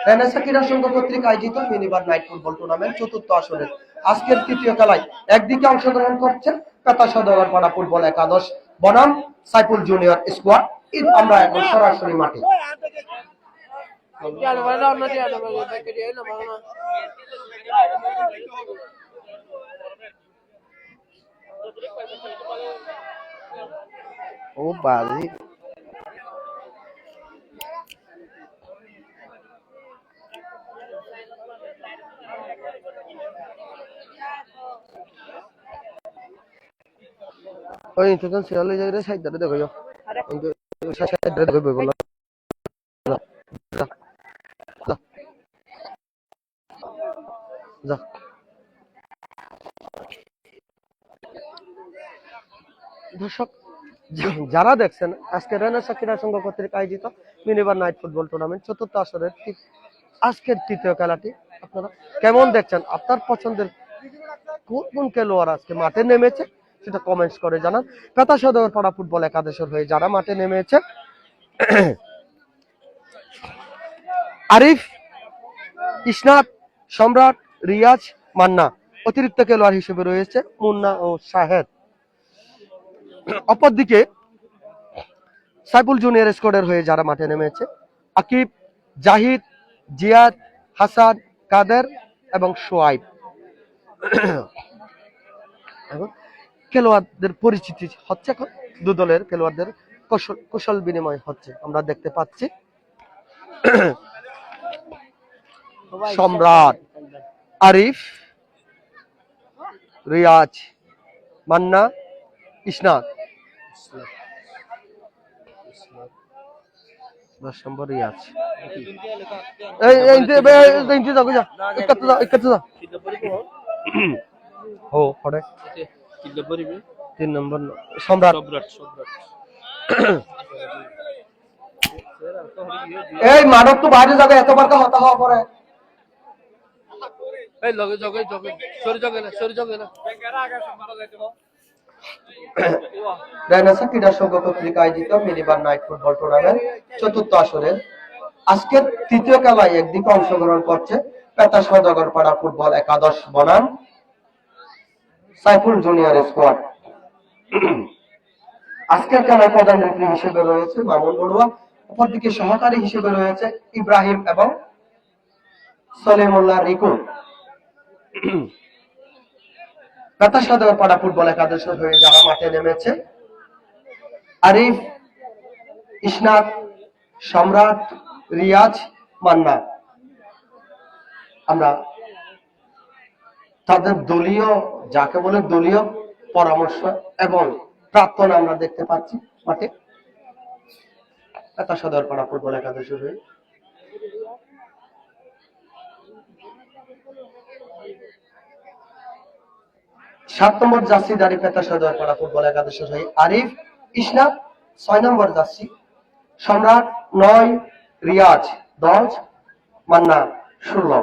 Renaissance ক্রীড়া সংঘ কর্তৃক আয়োজিত মিনিবার নাইট ফুটবল টুর্নামেন্ট চতুর্থ আসরের আজকের তৃতীয় খেলায় একদিকে অংশগ্রহণ করছেন পেতাশা দগরপাড়া ফুটবল একাদশ বনাম সাইফুল জুনিয়র স্কোয়াড। আমরা এখন সরাসরি মাঠে। ও বাজি ওই তো সিয়ালে জায়গায় সাইডে দেখো সাইডে দেখো বলো যা দর্শক যারা দেখছেন আজকে রেনেসা ক্রীড়া সংঘ কর্তৃক আয়োজিত মিনিবার নাইট ফুটবল টুর্নামেন্ট চতুর্থ আসরের আজকের তৃতীয় খেলাটি আপনারা কেমন দেখছেন? আপনার পছন্দের কোন কোন খেলোয়াড় আজকে মাঠে নেমেছে সেটা কমেন্টস করে জানান। পেতাশা দগরপাড়া ফুটবল একাদশের হয়ে যারা মাঠে নেমেছে আরিফ, ইসনাত, সম্রাট, রিয়াজ, মান্না। অতিরিক্ত খেলোয়াড় হিসেবে রয়েছে মুন্না ও শাহেদ। অপরদিকে সাইফুল জুনিয়র স্কোয়াডের হয়ে যারা মাঠে নেমেছে আকিব, জাহিদ, জিয়াদ, হাসান, কাদের এবং সোয়াইব। খেলোয়াড়দের পরিচিতি হচ্ছে এখন দু দলের খেলোয়াড়দের কুশল বিনিময় হচ্ছে আমরা দেখতে পাচ্ছি। সম্রাট, আরিফ, রিয়াজ, মান্না, ইসনাত, 10 নম্বর রিয়াজ। তিন নম্বর সম্রাট। এই মানব তো বাইরে যাবে এতবার তো হতা হওয়া পরে রেনেসা ক্রীড়া সংঘ কর্তৃক আয়োজিত মিনিবার নাইট ফুটবল টুর্নামেন্ট চতুর্থ আসরের আজকের তৃতীয় খেলায় একদিকে অংশগ্রহণ করছে পেতাশা দগরপাড়া ফুটবল একাদশ বনাম সাইফুল জুনিয়র স্কোয়াড। আজকের খেলায় প্রধান রেফারি হিসেবে রয়েছে মামুন বড়ুয়া, অপরদিকে সহকারী হিসেবে রয়েছে ইব্রাহিম এবং সলিমুল্লাহ রিকু। পেতাশা দগরপাড়া ফুটবল একাদশের হয়ে যারা মাঠে নেমেছে আরিফ, ইসনাত, সম্রাট, রিয়াজ, মান্না। আমরা তাদের দলীয় যাকে বলে দলীয় পরামর্শ এবং প্রার্থনা আমরা দেখতে পাচ্ছি মাঠে পেতাশা দগরপাড়া ফুটবল একাদশের হয়ে। সাত নম্বর জার্সি দাঁড়ি পেতাশা দগরপাড়া ফুটবল একাদশের হয়ে আরিফ, ইসনাত, 6 নম্বর জার্সি সম্রাট, 9, রিয়াজ 10, মান্না 16।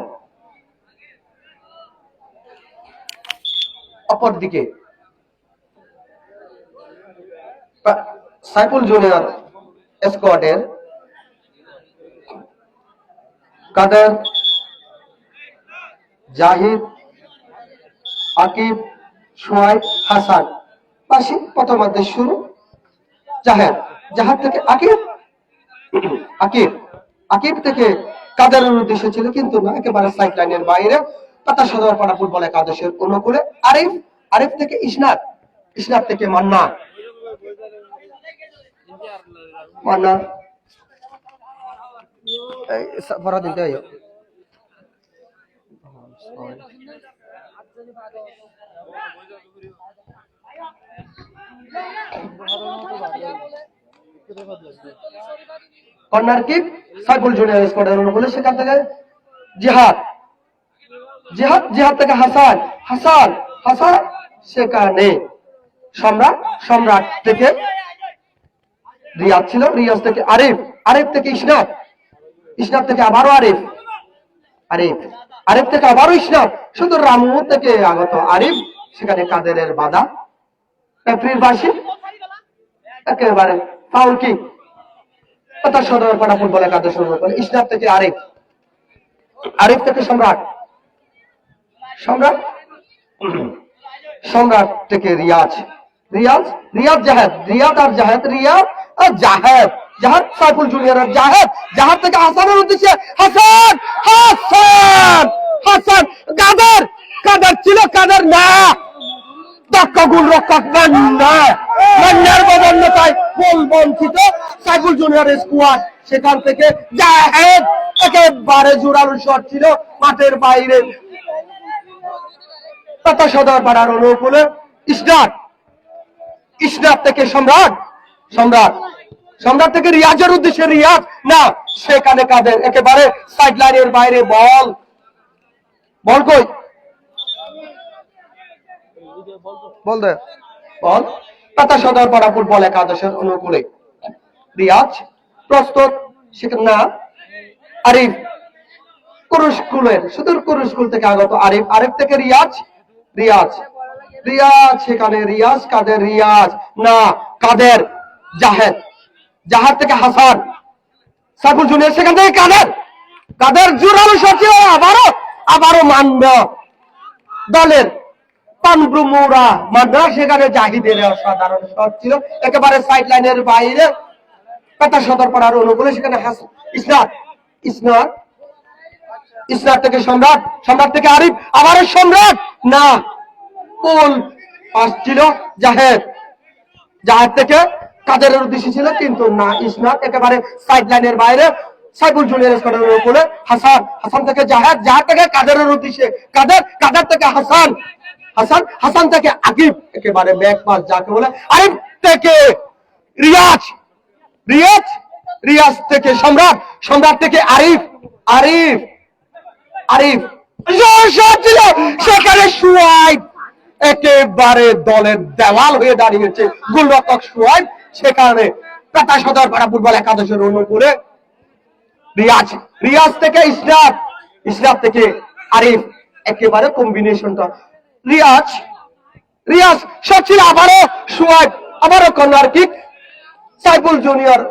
অপরদিকে সাইফুল জুনিয়র স্কোয়াডের কাদের, জাহিদ, আকিব, সোয়াইব, হাসান। পাশে প্রথমার্ধের শুরু জাহাদ থেকে আকিব থেকে কাদেরের উদ্দেশ্য ছিল কিন্তু না, একেবারে সাইড লাইনের বাইরে পেতাশা দগরপাড়া ফুটবল একাদশের অনুকূলে আরিফ থেকে ইসনাত থেকে মান্না ভরা দিতে কর্নার কিক সাইফুল জুনিয়র স্কোয়াডের অনুকূলে, সেখান থেকে জিহাদ থেকে হাসান সেখানে সম্রাট থেকে রিয়াজ ছিল, রিয়াজ থেকে আরিফ থেকে ইসনাত থেকে আবারও আরিফ থেকে আবারও ইসনাত, শুধু রামু থেকে আগত আরিফ, সেখানে কাদেরের বাধা। এপ্রিল 22 একেবারে ফাউল কিক পাতা সদর পাড়া ফুটবল একাদশ অনুকূলে ইসলাম থেকে আরিফ, আরিফ থেকে সম্রাট, সম্রাট সম্রাট থেকে রিয়াজ, রিয়াজ রিয়াজ জাহেদ, রিয়াদ আর জাহেদ, রিয়াদ আর জাহেদ, জাহেদ সাইফুল জুনিয়র আর জাহেদ, জাহেদ থেকে হাসানের উদ্দেশ্যে হাসান, হাসান হাসান কাদের, কাদের ছিল, কাদের না, দক্ষ গোল রক্ষক মান্না, মান্নার বদন্যতায় গোল বঞ্চিত সাইফুল জুনিয়র স্কোয়াড। সেখান থেকে জাহেদ একেবারে জোরালো শট ছিল মাঠের বাইরে, পাতা সদর পাড়ার অনুকূলে ইসনাদ, ইসনাদ থেকে সম্রাট, সম্রাট সম্রাট থেকে রিয়াজের উদ্দেশ্যে রিয়াজ, না সেখানে কাদের একেবারে সাইড লাইনের বাইরে বল, বল কই, বল দে। বল পাতা সদর পাড়া ফুটবল একাদশের অনুকূলে রিয়াজ প্রস্তুত, সেখানে না আরিফ, কুরুস্কুলের সুদূর কুরুস্কুল থেকে আগত আরিফ, আরিফ থেকে রিয়াজ, রিয়াজ রিয়াজ সেখানে রিয়াজ, কাদের রিয়াজ, না কাদের, জাহেদ, জাহেদ থেকে হাসান, সাইফুল জুনিয়র সেখান থেকে কাদের, কাদের জোরালো শট ছিল, আবারও আবারও মান্না দলের পানব্রুমুরা মান্না, সেখানে জাহিদের অসাধারণ শট ছিল একেবারে সাইড লাইনের বাইরে, পাতা সদর পাড়ার অনুকূলে সেখানে হাসান, ইসনাদ, ইসনাদ, ইসনাদ থেকে সম্রাট, সম্রাট থেকে আরিফ, আবারও সম্রাট, না গোল পাস ছিল জাহেদ, জাহেদ থেকে কাদেরের উদ্দেশ্য ছিল কিন্তু না, ইসনাদ একেবারে সাইড লাইনের বাইরে, সাইফুল জুনিয়র স্কোয়াডের উপরে হাসান, হাসান থেকে জাহেদ, জাহেদ থেকে কাদেরের উদ্দেশ্যে কাদের, কাদের থেকে হাসান, হাসান, হাসান থেকে আকিব একেবারে ব্যাক পাস যাকে বলে, আরিফ থেকে রিয়াজ, রিয়াজ, রিয়াজ থেকে সম্রাট, সম্রাট থেকে আরিফ, আরিফ, আরিফ ছিল সেখানে সুয়াইব একেবারে দলের দেওয়াল হয়ে দাঁড়িয়েছে গোলরক্ষক সুয়াইব, সেখানে পাতা সদর পাড়া ফুটবল একাদশের অনুকূলে রিয়াজ, রিয়াজ থেকে ইসলাম, ইসলাম থেকে আরিফ একেবারে কম্বিনেশনটা, রিয়াজ, রিয়াজ শট ছিল আবারও সুয়াইব, আবারও কর্নার কিক সাইফুল জুনিয়র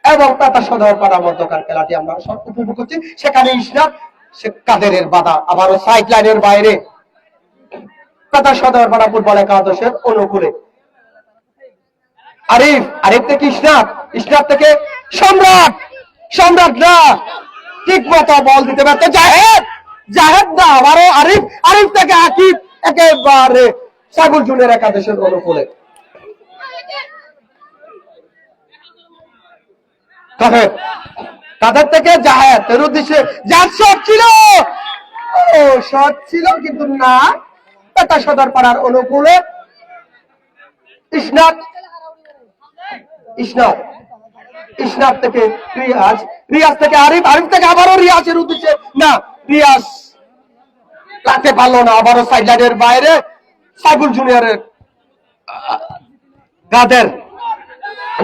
এবং পাতা সদর পাড়া মধ্যকার খেলাটি আমরা সব উপভোগ করছি, সেখানে ইসলাম সে কাদেরের বাধা, আবারও সাইড লাইনের বাইরে পাতা সদর পাড়া ফুটবল একাদশের অনুকূলে আরিফ, আরিফ থেকে ইসনাদ, ইসনাদ থেকে সম্রাট, সম্রাট না ঠিক মতো বল দিতে পারত জাহেদ, জাহেদ না আবারও আরিফ, আরিফ থেকে আকিব একেবারে সাইফুল জুনিয়র একাদশের অনুকূলে কাদের, কাদের থেকে জাহেদ এর উদ্দেশ্যে জাহেদ শট ছিল, ও শট ছিল কিন্তু না, পাতা সদর পাড়ার অনুকূলে ইসনাদ, ইসনাদ, ইসনাদ থেকে রিয়াজ, রিয়াজ থেকে আরিফ, আরিফ থেকে আবারও রিয়াজের উদ্দেশ্যে না, রিয়াজ লাগতে পারলো না, আবারও সাইড লাইনের বাইরে সাইফুল জুনিয়রের কাদের,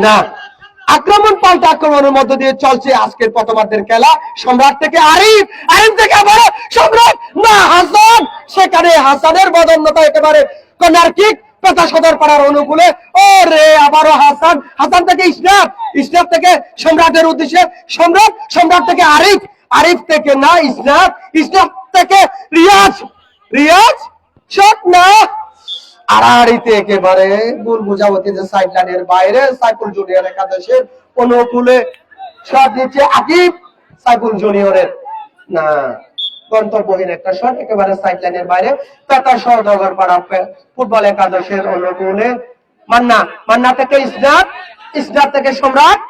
না আক্রমণ পাল্টা আক্রমণের মধ্য দিয়ে চলছে আজকের প্রথমার্ধের খেলা, সম্রাট থেকে আরিফ, আরিফ থেকে আবারও সম্রাট, না হাসান, সেখানে হাসানের বদন্যতা একেবারে কর্নার কিক পাতা সদর পাড়ার অনুকূলে, ও রে আবারও হাসান, হাসান থেকে ইসলাম, ইসলাম থেকে সম্রাটের উদ্দেশ্যে সম্রাট, সম্রাট থেকে আরিফ, আরিফ থেকে না ইসলাম, ইসলাম থেকে রিয়াজ, রিয়াজ শট না, আড়াআড়িতে একেবারে গোল বুঝাবতি যে সাইড লাইনের বাইরে সাইফুল জুনিয়র একাদশের অনুকূলে শট দিচ্ছে আকিব, সাইফুল জুনিয়রের না গন্তব্যহীন একটা শট একেবারে সাইড লাইনের বাইরে, পাতা সদর পাড়া ফুটবল একাদশের অনুকূলে মান্না, মান্না থেকে ইসনাদ, ইসনাদ থেকে সম্রাট,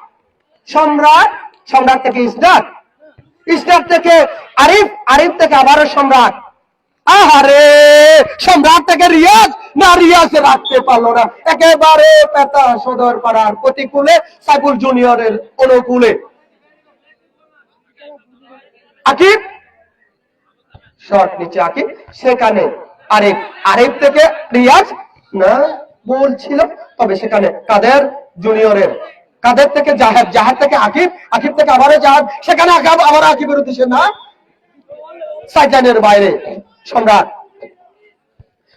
সম্রাট, সম্রাট থেকে ইসনাদ, ইসনাদ থেকে আরিফ, আরিফ থেকে আবারও সম্রাট, আহারে সম্রাট থেকে রিয়াজ, না রিয়াজ রাখতে পারলো না, একেবারে পাতা সদর পাড়ার প্রতিকূলে সাইফুল জুনিয়রের অনুকূলে আকিব শট নিচে আকিব, সেখানে আরিফ, আরিফ থেকে রিয়াজ না বলছিল, তবে সেখানে কাদের জুনিয়রের, কাদের থেকে জাহেদ, জাহেদ থেকে আকিব, আকিব থেকে আবারও জাহেদ, সেখানে আবার আকিবের উদ্দেশ্যে না সাইড লাইনের বাইরে সম্রাট,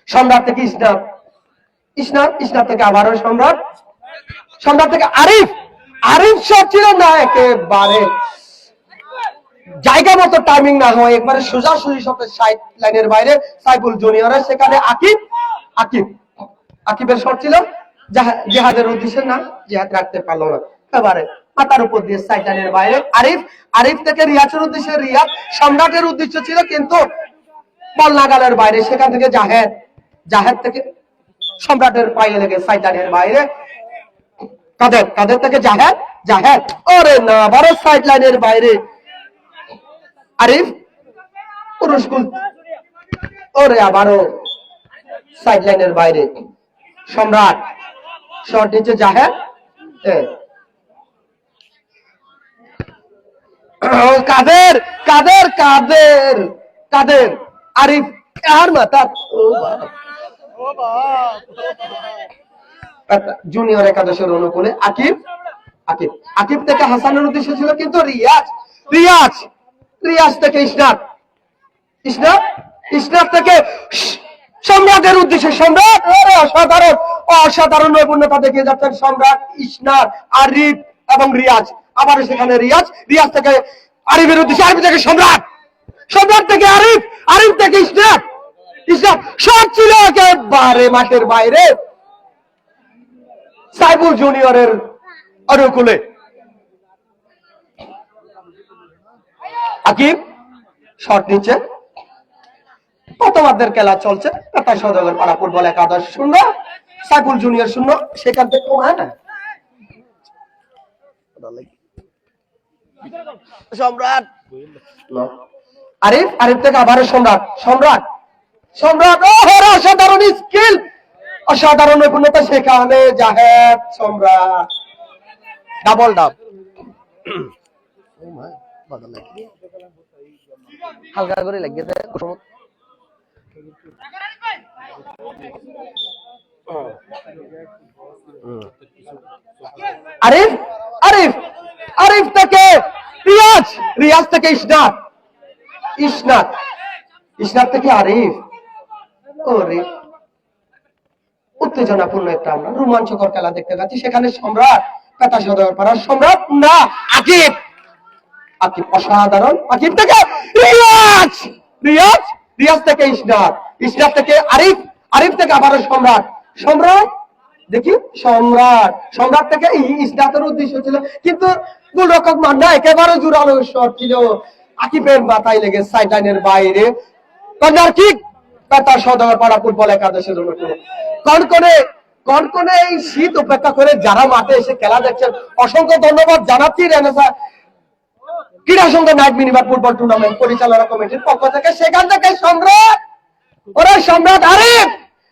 সম্রাট থেকে ইসলাম, ইসলাম, ইসলাম থেকে আবারও সম্রাট, সম্রাট থেকে আরিফ, আরিফ শট ছিল না, একেবারে জায়গা মতো টাইমিং না হয় একবারে সোজাসুজি শটের সাইড লাইনের বাইরে সাইফুল জুনিয়রের, সেখানে আকিব আকিব আকিবের শট ছিল জিহাদের উদ্দেশ্যে না, জিহাদ রাখতে পারলো না, একেবারে মাথার উপর দিয়ে সাইড লাইনের বাইরে। আরিফ আরিফ থেকে রিয়াজের উদ্দেশ্যে, রিয়াজ সম্রাটের উদ্দেশ্য ছিল কিন্তু বল নাগালের বাইরে, সেখান থেকে জাহেদ জাহেদ থেকে সম্রাটের পায়ে লেগে সাইড লাইনের বাইরে। কাদের কাদের থেকে জাহেদ জাহেদ, ওরে না, আবারও সাইড লাইনের বাইরে আরিফ পুরুষ গোল, ওরে আবারও সাইড লাইনের বাইরে সম্রাট, শট নিচে জাহেদ, কাদের কাদের কাদের কাদের আরিফ আর মাথা জুনিয়র একাদশের অনুকূলে আকিব আকিব আকিব থেকে হাসানের উদ্দেশ্য ছিল কিন্তু রিয়াজ রিয়াজ রিয়াজ থেকে ইসনাদ ইসনাদ ইসনাদ থেকে সম্রাটের উদ্দেশ্যে সম্রাট, অসাধারণ অসাধারণ নৈপুণ্যতা দেখিয়ে যাচ্ছেন সম্রাট, ইসনাদ, আরিফ এবং রিয়াজ। আবার সেখানে রিয়াজ রিয়াজ থেকে আরিফের উদ্দেশ্যে, আরিফ থেকে সম্রাট, সম্রাট থেকে আরিফ, আরিফ থেকে ইসনাদ ইসনাদ, সব ছিল একেবারে মাঠের বাইরে সাইফুল জুনিয়রের অনুকূলে। আকিব শট নিচ্ছে, প্রথমার্ধের খেলা চলছে, কাতার সওদাগর পাড়া ফুটবল একাদশ 0, সাইফুল জুনিয়র 0, সেখান থেকে সম্রাট আরিফ আরিফ থেকে আবারও সম্রাট সম্রাট সম্রাট, অসাধারণ স্কিল অসাধারণ নৈপুণ্যতা, সেখানে জাহেদ সম্রাট ডাবল ডাব, হালকা করে লাগিয়েছে কুসুম। আরিফ আরিফ আরিফ থেকে রিয়াজ রিয়াজ থেকে ইসনাদ ইসনাদ ইসনাদ থেকে আরিফ, ওরে উত্তেজনাপূর্ণ একটা আমরা রোমাঞ্চকর খেলা দেখতে পাচ্ছি। সেখানে সম্রাট কাতার সওদাগর পাড়ার সম্রাট না, আকিব আকিব অসাধারণ, আকিব থেকে রিয়াজ রিয়াজ রিয়াজ থেকে ইসনাদ ইসনাদ থেকে আরিফ আরিফ থেকে আবারও সম্রাট সম্রাট, দেখি সম্রাট সম্রাট থেকে ইসনাদের উদ্দেশ্য ছিল কিন্তু গোলরক্ষক মান্না একেবারে জোরালো শট ছিল, আকিবের মাথায় লেগে সাইড লাইনের বাইরে। কর্নার কিক কাতার সওদাগর পাড়া ফুটবল একাদশের অনুকূলে। কনকনে কনকনে এই শীত উপেক্ষা করে যারা মাঠে এসে খেলা দেখছেন অসংখ্য ধন্যবাদ জানাচ্ছি রেনেসা ক্রীড়া সংঘ নাইট মিনিবার ফুটবল টুর্নামেন্ট পরিচালনা কমিটির পক্ষ থেকে। সেখান থেকে সম্রাট, ওরা সম্রাট আরিফ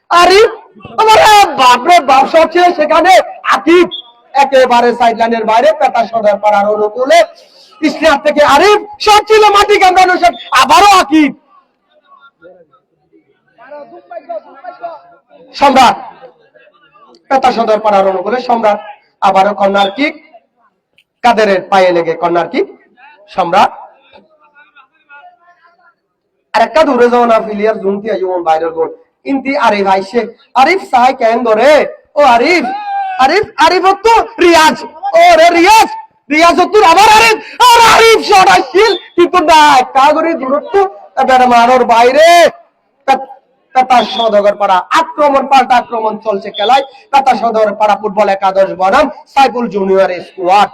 আরিফ, বাপরে বাপ শট ছিল সেখানে আকিব একেবারে সাইড লাইনের বাইরে কাতার সওদাগর পাড়ার অনুকূলে। ইসলাম থেকে আরিফ শট ছিল মাটি কামড়ানো শট, আবারও আকিব সম্রাট কাতার সওদাগর পাড়ার অনুকূলে সম্রাট, আবারও কর্নার কিক কাদেরের পায়ে লেগে কর্নার কিক সম্রাট। আরেকটা দূরে যাও না, ফিলিয়ার জুমতি আইমন বাইরের গোল ইন্তি আরিফ আইসে, আরিফ সাই কেন ধরে, ও আরিফ আরিফ আরিফ তো রিয়াজ, ও রে রিয়াজ রিয়াজ তো আবার আরিফ, আর আরিফ শট আসছিল কিন্তু না, একটা করে দূরত্ব এবারে মারোর বাইরে। কাতার সওদাগর পাড়া আক্রমণ পাল্টা আক্রমণ চলছে খেলায়, কাতার সওদাগর পাড়া ফুটবল একাদশ বনাম সাইফুল জুনিয়র স্কোয়াড।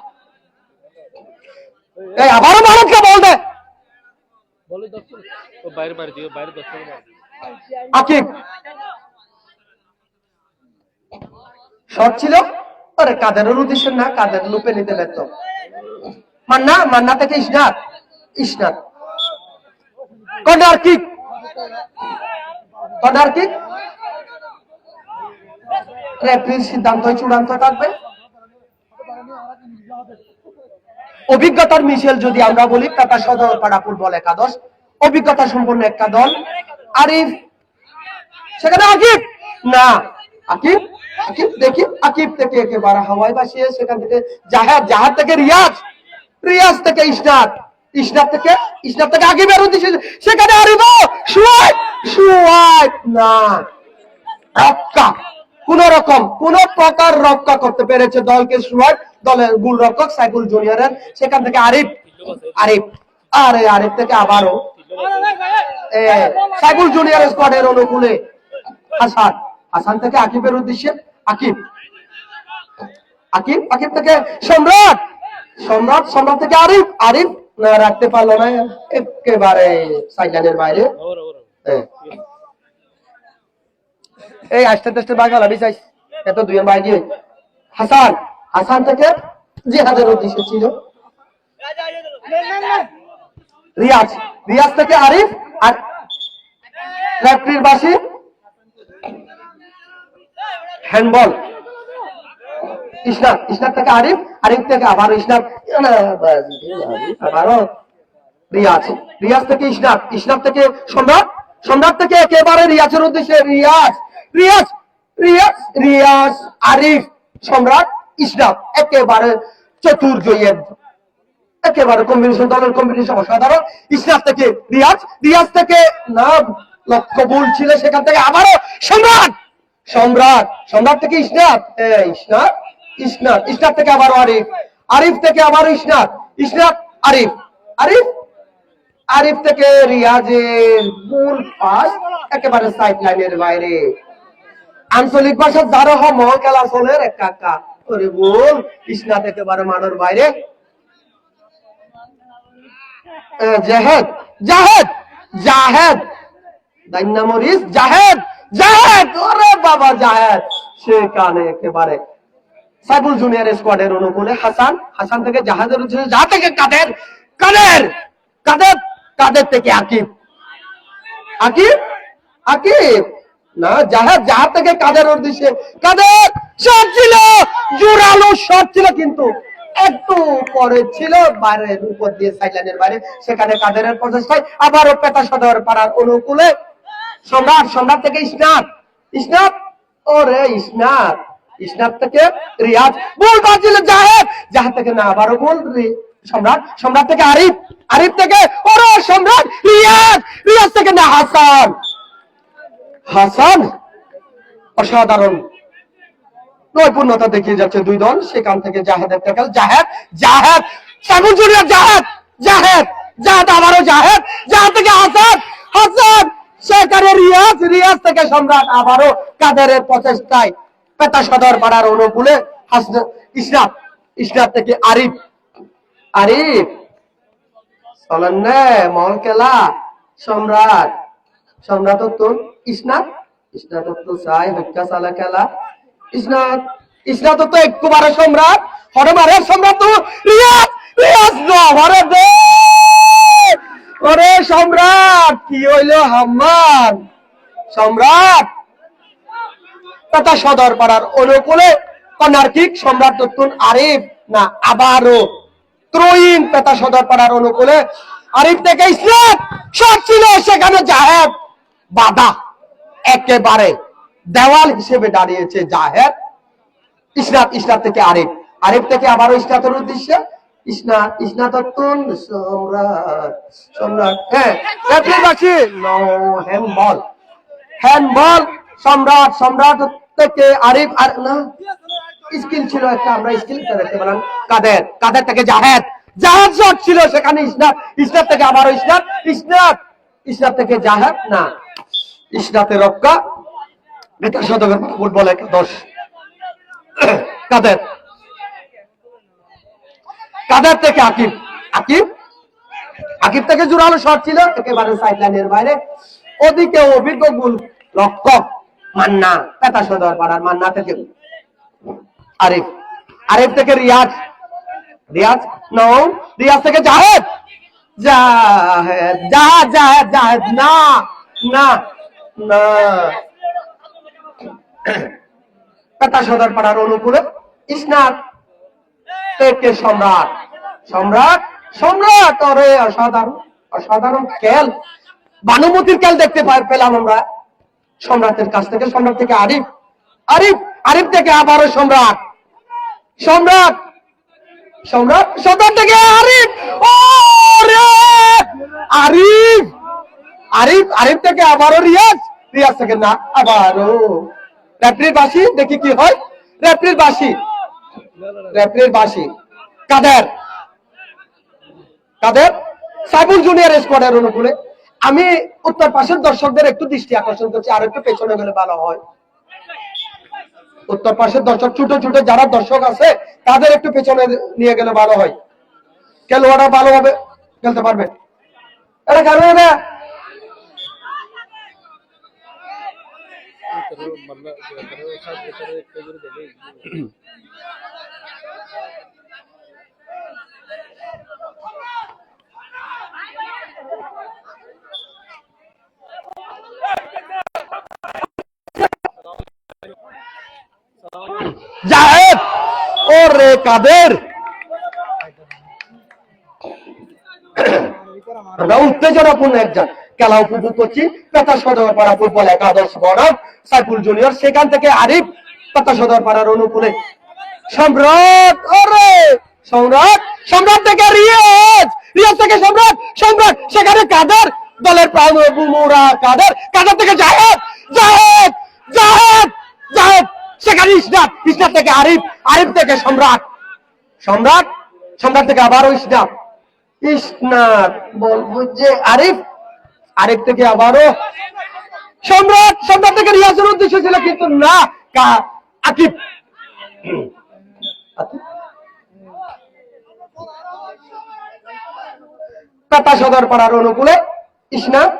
এই আবারও ভারতকে বল দে, আকিব শট ছিল, আরে কাদেরের উদ্দেশ্যে না, কাদের লুপে নিতে লাগত, মান্না মান্না থেকে ইসনাদ ইসনাদ কর্নার কিক কর্নার কিক, রেফারির সিদ্ধান্ত চূড়ান্ত থাকবে। অভিজ্ঞতার মিশেল যদি আমরা বলি, কাতার সওদাগর পাড়া ফুটবল একাদশ অভিজ্ঞতা সম্পন্ন একটা দল। আরিফ সেখানে আকিব না, আকিব আকিব দেখি আকিব থেকে একেবারে হাওয়ায় ভাসিয়ে, সেখান থেকে জাহেদ জাহেদ থেকে রিয়াজ রিয়াজ থেকে ইসনাদ ইসনাদ থেকে আকিবের উদ্দেশ্যে, সেখানে আরিফ সুয়াইব সুয়াইব না, রক্কা কোন প্রকার রক্ষা করতে পেরেছে দলকে সুয়াট, দলের গোলরক্ষক সাইফুল জুনিয়রের। সেখান থেকে আরিফ আরিফ আরে আরিফ থেকে আবারও সাইফুল জুনিয়র স্কোয়াডের অনুকূলে হাসান, হাসান থেকে আকিবের উদ্দেশ্যে আকিব আকিব আকিব থেকে সম্রাট, সম্রাট সম্রাট থেকে আরিফ আরিফ না রাখতে পারলো না, একেবারে সাইডলাইনের বাইরে। এই আস্তে আস্তে বাই ফেলা বিছাইস এত দুইয়ের বাইরে দিয়ে হাসান, হাসান থেকে জিহাদের উদ্দেশ্যে ছিল রিয়াজ, রিয়াজ থেকে আরিফ আর রেফারির বাসি হ্যান্ডবল ইসনাদ, ইসনাদ থেকে আরিফ, আরিফ থেকে আবার ইসনাদ, আবারও রিয়াজ, রিয়াজ থেকে ইসনাদ, ইসনাদ থেকে সম্রাট, সম্রাট থেকে একেবারে রিয়াজের উদ্দেশ্যে রিয়াজ রিয়াজ রিয়াজ রিয়াজ আরিফ সম্রাট ইসনাদ, একেবারে চতুর্জয়ের একেবারে কম্বিনেশন, দলের কম্বিনেশন অসাধারণ। ইসনাদ থেকে রিয়াজ, রিয়াজ থেকে না লক্ষ্য ভুল ছিল, সেখান থেকে আবারও সম্রাট, সম্রাট সম্রাট থেকে ইসনাদ, ইসনাদ ইসনাদ, ইসনাদ থেকে আবারও আরিফ, আরিফ থেকে আবারও ইসনাদ, ইসনাদ আরিফ, আরিফ আরিফ থেকে রিয়াজের মূল পাস একেবারে সাইড লাইনের বাইরে। আঞ্চলিক ভাষা যারা মহল খেলা চলে কাকা ওরে বল, ইসনাদ একেবারে মানোর বাইরে। জাহেদ জাহেদ জাহেদ দাইনামরিস জাহেদ জাহেদ, ওরে বাবা জাহেদ, সেখানে একেবারে সাইফুল জুনিয়র স্কোয়াডের অনুকূলে হাসান, হাসান থেকে জাহেদের উদ্দেশ্যে, যা থেকে কাদের কাদের কাদের কাদের থেকে আকিব আকিব আকিব না জাহেদ, জাহেদ থেকে কাদের উদ্দেশ্যে, কাদের শট ছিল, জোরালো শট ছিল কিন্তু একটু পরে ছিল বাইরের উপর দিয়ে সাইডলাইনের বাইরে, সেখানে কাদেরের প্রচেষ্টায় আবারও পেতা সদর পাড়ার অনুকূলে সম্রাট, সম্রাট থেকে ইসনাদ, ইসনাদ ওরে ইসনাদ, ইসনাদ থেকে রিয়াজ, বল বাজিল জাহেদ, জাহেদ থেকে না আবারও বল সম্রাট, সম্রাট থেকে আরিফ, আরিফ থেকে ওরে সম্রাট রিয়াজ, রিয়াজ থেকে না হাসান, হাসান অসাধারণ নৈপুণ্যতা দেখিয়ে যাচ্ছে দুই দল। সেখান থেকে জাহেদের ট্যাকল, জাহেদ জাহেদ সাইফুল জুনিয়র জাহেদ জাহেদ জাহেদ আবারও জাহেদ, জাহেদ থেকে হাসান, হাসান সেখানে রিয়াজ, রিয়াজ থেকে সম্রাট, আবারও কাদেরের প্রচেষ্টায় পেতা সদর পাড়ার অনুকূলে হাসান, ইসনাদ, ইসনাদ থেকে আরিফ, আরিফ চলেন নে মহল খেলা সম্রাট, সম্রাট তো ইসনাদ, ইসনাদ তো চাই হত্যা চালা খেলা ইসনাদ, ইসনাদ তো একবারে সম্রাট, হরে মারে সম্রাট তো রিয়াজ, রিয়াজ হরে দে ওরে সম্রাট, কি হইল হাম্মান সম্রাট, পেতা সদর পাড়ার অনুকূলে কর্নার কিক, সম্রাট দত্তুন আরিফ না আবারও ত্রয়ীন পেতা সদর পাড়ার অনুকূলে আরিফ থেকে ইসনাদ, শট ছিল সেখানে জাহেদ, বাধা একেবারে দেওয়াল হিসেবে দাঁড়িয়েছে জাহেদ। ইসনাদ, ইসনাদ থেকে আরিফ, আরিফ থেকে আবারও ইসনাদের উদ্দেশ্যে ইসনাদ, ইসনাদ সম্রাট, সম্রাট হ্যান্ডবল, হ্যান্ডবল সম্রাট, সম্রাট থেকে আরিফ, আর না স্কিল ছিল একটা, আমরা স্কিল দেখতে পেলাম কাদের, কাদের থেকে জাহেদ, জাহেদ শট ছিল সেখানে ইসনাদ, ইসনাদ থেকে আবারও ইসনাদ, ইসনাদ, ইসনাদ থেকে জাহেদ না ইসনাদের রক্ষা, বেতার শতকের ফুটবল একাদশ কাদের, কাদের থেকে আকিব, আকিব আকিব থেকে জোরালো শট ছিল একেবারে সাইডলাইনের বাইরে। ওদিকে অভিজ্ঞ গোল রক্ষক মান্না, পেতা সদর পাড়ার মান্না থেকে আরিফ, আরিফ থেকে রিয়াজ, রিয়াজ নও, রিয়াজ থেকে জাহেদ, জাহেদ জাহেদ জাহেদ জাহেদ না না না, পেতা সদর পাড়ার অনুকূলে ইসনাদ থেকে সম্রাট, সম্রাট সম্রাট ওরে অসাধারণ, অসাধারণ খেল, বানুমতির খেল দেখতে পেলাম আমরা সম্রাটের কাছ থেকে। সম্রাট থেকে আরিফ, আরিফ আরিফ থেকে আবারও সম্রাট, সম্রাট সম্রাট সম্রাট থেকে আরিফ, ওরে আরিফ, আরিফ আরিফ থেকে আবারও রিয়াজ, রিয়াজ থেকে না আবারও রেফারির বাঁশি, দেখি কি হয়। রেফারির বাঁশি, রেফারির বাঁশি। কাদের, কাদের সাইফুল জুনিয়র স্কোয়াডের অনুকূলে। আমি উত্তর পাশের দর্শকদের একটু দৃষ্টি আকর্ষণ করছি, আর একটু পেছনে গেলে ভালো হয়। উত্তর পাশের দর্শক, ছোট ছোট যারা দর্শক আছে তাদের একটু পেছনে নিয়ে গেলে ভালো হয়, খেলোয়াড়রা ভালোভাবে খেলতে পারবে। এটা কারণ না জাহেদ, ওরে কাদের, আমরা উত্তেজনাপূর্ণ একজন খেলা উপভোগ করছি। পেতা সদর পাড়া ফুটবল একাদশ বনাম সাইফুল জুনিয়র। সেখান থেকে আরিফ পেতা সদর পাড়ার অনুকূলে সম্রাট, ওরে সম্রাট, সম্রাট থেকে রিয়াজ, রিয়াজ থেকে সম্রাট, সম্রাট সেখানে কাদের দলের প্রাণ বুমুরা, কাদের, কাদের থেকে জাহেদ, জাহেদ, জাহেদ, জাহেদ সেখানে ইসনাত, ইসনাত থেকে আরিফ, আরিফ থেকে সম্রাট, সম্রাট, সম্রাট থেকে আবারও ইসনাত, ইসনাত বলবো যে আরিফ, আরিফ থেকে আবারও সম্রাট, সম্রাট থেকে রিয়াজের উদ্দেশ্য ছিল কিন্তু না, আকিব, পেতা সদর পাড়ার অনুকূলে ইসনাত।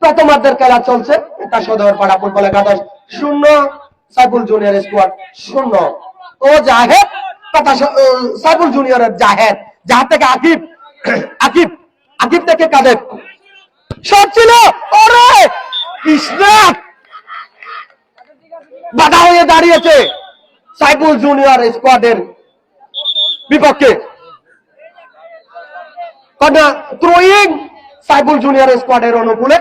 প্রথমার্ধের খেলা চলছে। পেতা সদর পাড়া ফুটবল একাদশ 0, সাইফুল জুনিয়র স্কোয়াড 0। ও জাহেদ, সাইফুল জুনিয়রের জাহেদ, জাহেদ থেকে আকিব, আকিব, আকিব থেকে কাদের, শট ছিল, ওরে ইসনাত বাধা হয়ে দাঁড়িয়েছে সাইফুল জুনিয়র স্কোয়াডের বিপক্ষে। থ্রোয়িং সাইফুল জুনিয়র স্কোয়াডের অনুকূলে।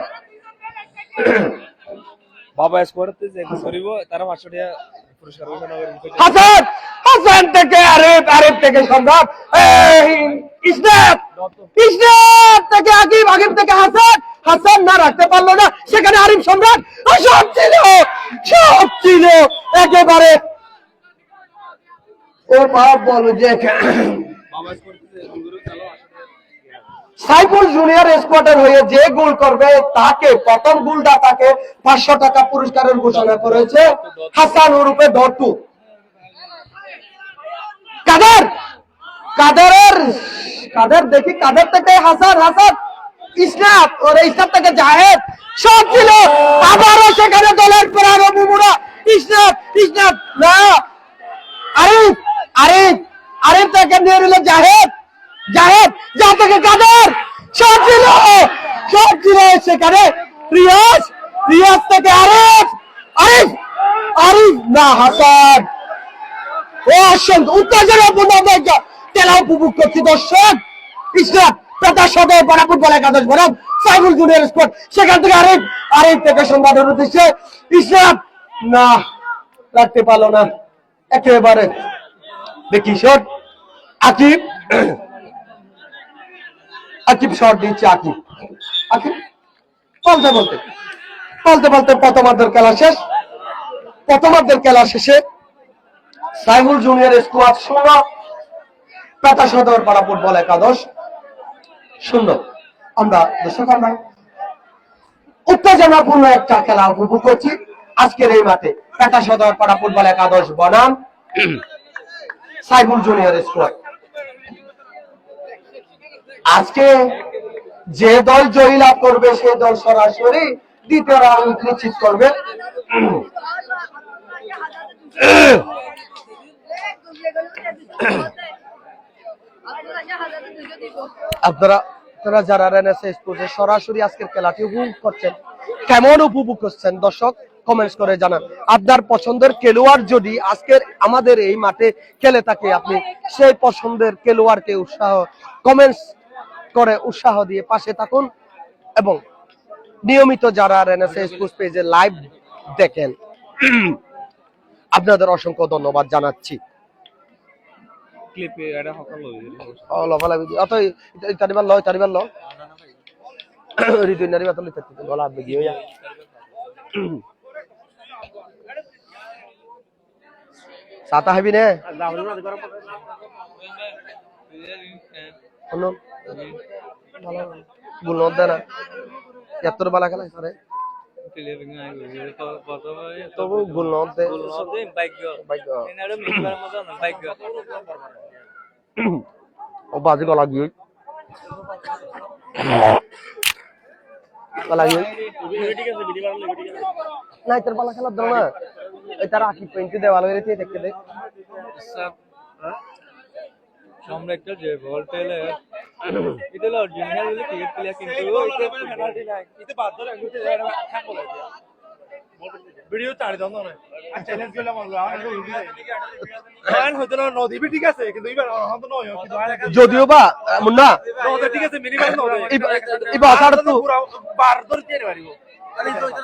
বাবা স্কোয়াডতে যে সরিব তারা 500 টাকা পুরস্কার ঘোষণা করে। হাসান, হাসান থেকে আরিফ, আরিফ থেকে সম্রাট, ইসনাত, ইসনাত থেকে আকিব, আকিব থেকে হাসান, হাসান না রাখতে পারলো না, সেখানে আরিফ, সম্রাট, সব ছিল, সব ছিল একেবারে। ও বাপ বলো যে বাবা স্কোয়াডতে গুরু চালো 800 টাকা। সাইফুল জুনিয়র স্কোয়াডের হয়ে যে গোল করবে তাকে, প্রথম গোলটা তাকে 500 টাকা পুরস্কারের ঘোষণা করেছে হাসান ওরূপে দট্টু। কাদের, কাদের, কাদের দেখি, কাদের থেকে হাসান, হাসান, ইসনাত, ওর ইসনাত থেকে জাহেদ, সব ছিল, আবারও সেখানে দলের প্রাণ বুমুরা, ইসনাত, ইসনাত না, আরিফ, আরিফ, আরিফ থেকে নিয়ে নিল জাহেদ, জাহেদ, যা থেকে কাদের, সব ছিল, সব ছিল সেখানে রিয়াজ, রিয়াজ থেকে আরিফ, আরিফ, আরিফ না হাসান। ও অসংখ্য উত্তেজনাপূর্ণ খেলা উপভোগ করছি দর্শক। ইসলাম পেতা সদর পাড়া ফুটবল একাদশ বনাম সাইফুল জুনিয়র স্কোয়াড। সেখান থেকে আরিফ, আরিফ থেকে সম্পাদন উদ্দেশ্যে ইসলাম না রাখতে পারলো না একেবারে। দেখি শট, আকিব, আকিব শট দিচ্ছে, আকিব, আকিব বলতে বলতে বলতে বলতে প্রথমার্ধের খেলা শেষ। প্রথমার্ধের খেলা শেষে সাইফুল জুনিয়র স্কোয়াড 0, পেতা সদর পাড়া ফুটবল একাদশ 0। আমরা দর্শক, আমরা উত্তেজনাপূর্ণ একটা খেলা উপভোগ করছি আজকের এই মাঠে। পেতা সদর পাড়া ফুটবল একাদশ বনাম সাইফুল জুনিয়র স্কোয়াড। আজকে যে দল জয়ী লাভ করবে সেই দল সরাসরি দ্বিতীয় রাউন্ড নিশ্চিত করবে। আপনারা আপনারা যারা রেনেসাঁ স্পোর্টসে সরাসরি আজকের খেলাটি উপভোগ করছেন, কেমন উপভোগ করছেন দর্শক কমেন্টস করে জানান। আপনার পছন্দের খেলোয়াড় যদি আজকের আমাদের এই মাঠে খেলে থাকে, আপনি সেই পছন্দের খেলোয়াড়কে উৎসাহ কমেন্টস করে উৎসাহ দিয়ে পাশে থাকুন। এবং নিয়মিত যারা রেনেসাঁ স্পোর্টস পেজে লাইভ দেখেন, আপনাদের অসংখ্য ধন্যবাদ জানাচ্ছি। ক্লিপে এটা হকাল হইছে লফালা ভিডিও অত তারিবার লয়, তারিবার ল রিদুই নারিবা তলি গলা বেগি হইয়া সাতা হাবি নে অন্য ভালো গুণ দেয় না এত্তর বালা খেলা করে তবু গুণ দেয় ও বাজি গলা গিয়ে না তোর বালা খেলার দাও না এই তার আকি পেন্টি দেওয়াল হয়ে দেখতে দেখ সম্রাটটা যে বল পেলে এটা হলো অরিজিনাল ক্রিকেট প্লেয়ার কিন্তু এটা পেনাল্টি নাই এটা বাদ ধরে ঘুরতে যায় না খান বলে ভিডিও চাড়ি দাও না চ্যালেঞ্জ গুলো মারলো আর হয়তো না নদী ঠিক আছে কিন্তু এবার হয়তো নয় কিন্তু যদিও বা মুন্না নদী ঠিক আছে মিনিমাম নদী এই বাসাটা তো বার ধরে চেয়ে পারিব আরে তো এটা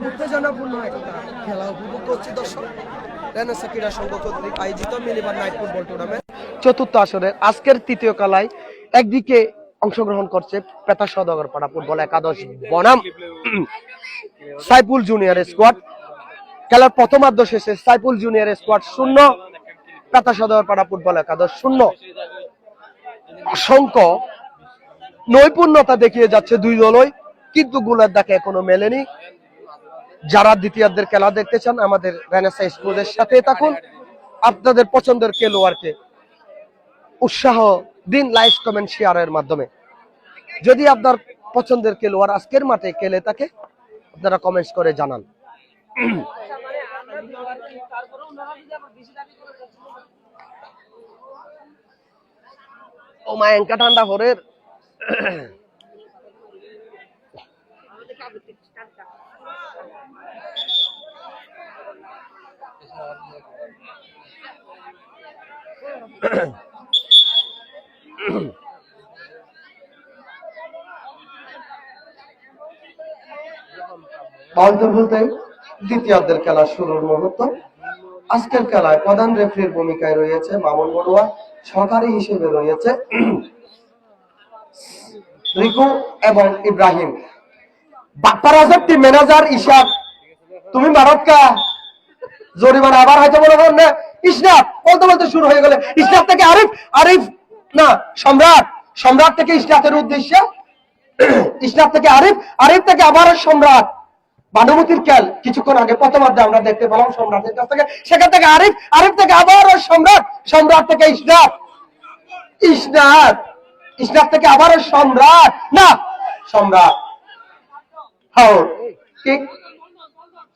উত্তেজনাপূর্ণ একটা খেলা উপভোগ করছি দর্শক রেনেসা ক্রীড়া সংঘ কর্তৃক আয়োজিত মিনিবার নাইট ফুটবল টুর্নামেন্ট চতুর্থ আসরের আজকের তৃতীয় খেলায় একদিকে অংশগ্রহণ করছে পেতা সওদাগরপাড়া ফুটবল একাদশ বনাম সাইফুল জুনিয়র স্কোয়াড। খেলার প্রথমার্ধ শেষে Saiful junior squad 0, পেতা Saudagarpara football একাদশ 0। অসংখ্য নৈপুণ্যতা দেখিয়ে যাচ্ছে দুই দলই, কিন্তু গোলের দেখা এখনো মেলেনি। যারা দ্বিতীয়ার্ধের খেলা দেখতে চান আমাদের রেনেসা স্পোর্টসের সাথে থাকুন, আপনাদের পছন্দের খেলোয়াড়কে উৎসাহ দিন লাইক কমেন্ট শেয়ারের মাধ্যমে। যদি আপনার পছন্দের খেলোয়াড় আজকের মাঠে খেলে থাকে আপনারা কমেন্টস করে জানান। ও মায়েঙ্কা ঠান্ডা হরের বলতে বলতে দ্বিতীয়ার্ধের খেলা শুরুর মুহূর্ত। আজকের খেলায় প্রধান রেফারির ভূমিকায় রয়েছে মামুন বড়ুয়া, সহকারী হিসেবে রয়েছে রিকু এবং ইব্রাহিম। বাপ্পারাজের টিম ম্যানেজার ইশাক, তুমি ভারতকা জরিমানা আবার হয়তো মনে করেন না। ইসনাফ বলতে বলতে শুরু হয়ে গেলে ইসনাফ থেকে আরিফ, আরিফ না সম্রাট, সম্রাট থেকে ইসনাফের উদ্দেশ্যে, ইসনাফ থেকে আরিফ, আরিফ থেকে আবার সম্রাট। বানুমতির খেল কিছুক্ষণ আগে প্রথমার্ধে আমরা দেখতে পেলাম সম্রাটের কাছ থেকে, সেখান থেকে আরিফ, আরিফ থেকে আবারও সম্রাট, সম্রাট থেকে ইসনাফ, ইসনাফ, ইসনাফ থেকে আবারও সম্রাট না সম্রাট। হাওর ঠিক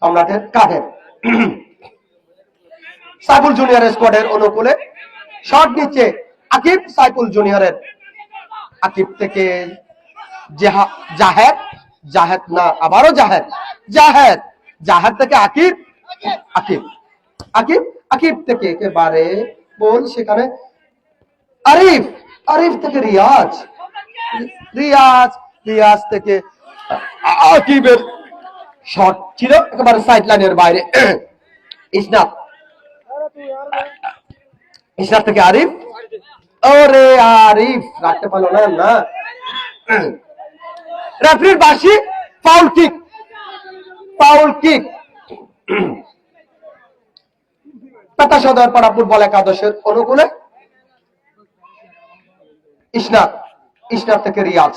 সম্রাটের কাঁধে সাইফুল জুনিয়র স্কোয়াডের অনুকূলে শট নিচ্ছে আকিব, সাইফুল জুনিয়রের। আকিব থেকে জাহেদ, জাহেদ না আবারও জাহেদ, জাহেদ, জাহেদ থেকে আকিব, আকিব, আকিব, আকিব থেকে একেবারে বল সেখানে আরিফ, আরিফ থেকে রিয়াজ, রিয়াজ, রিয়াজ থেকে আকিবের শট ছিল একেবারে সাইড লাইনের বাইরে। ইসনাফ, ইসনাফ থেকে আরিফ, ওরে আরিফ রাখতে পারলো না, না রেফারির বাঁশি, ফাউল কিক, ফাউল কিক। পেতা সওদাগরপাড়া ফুটবল একাদশের অনুকূলে ইসনাফ, ইসনাফ থেকে রিয়াজ,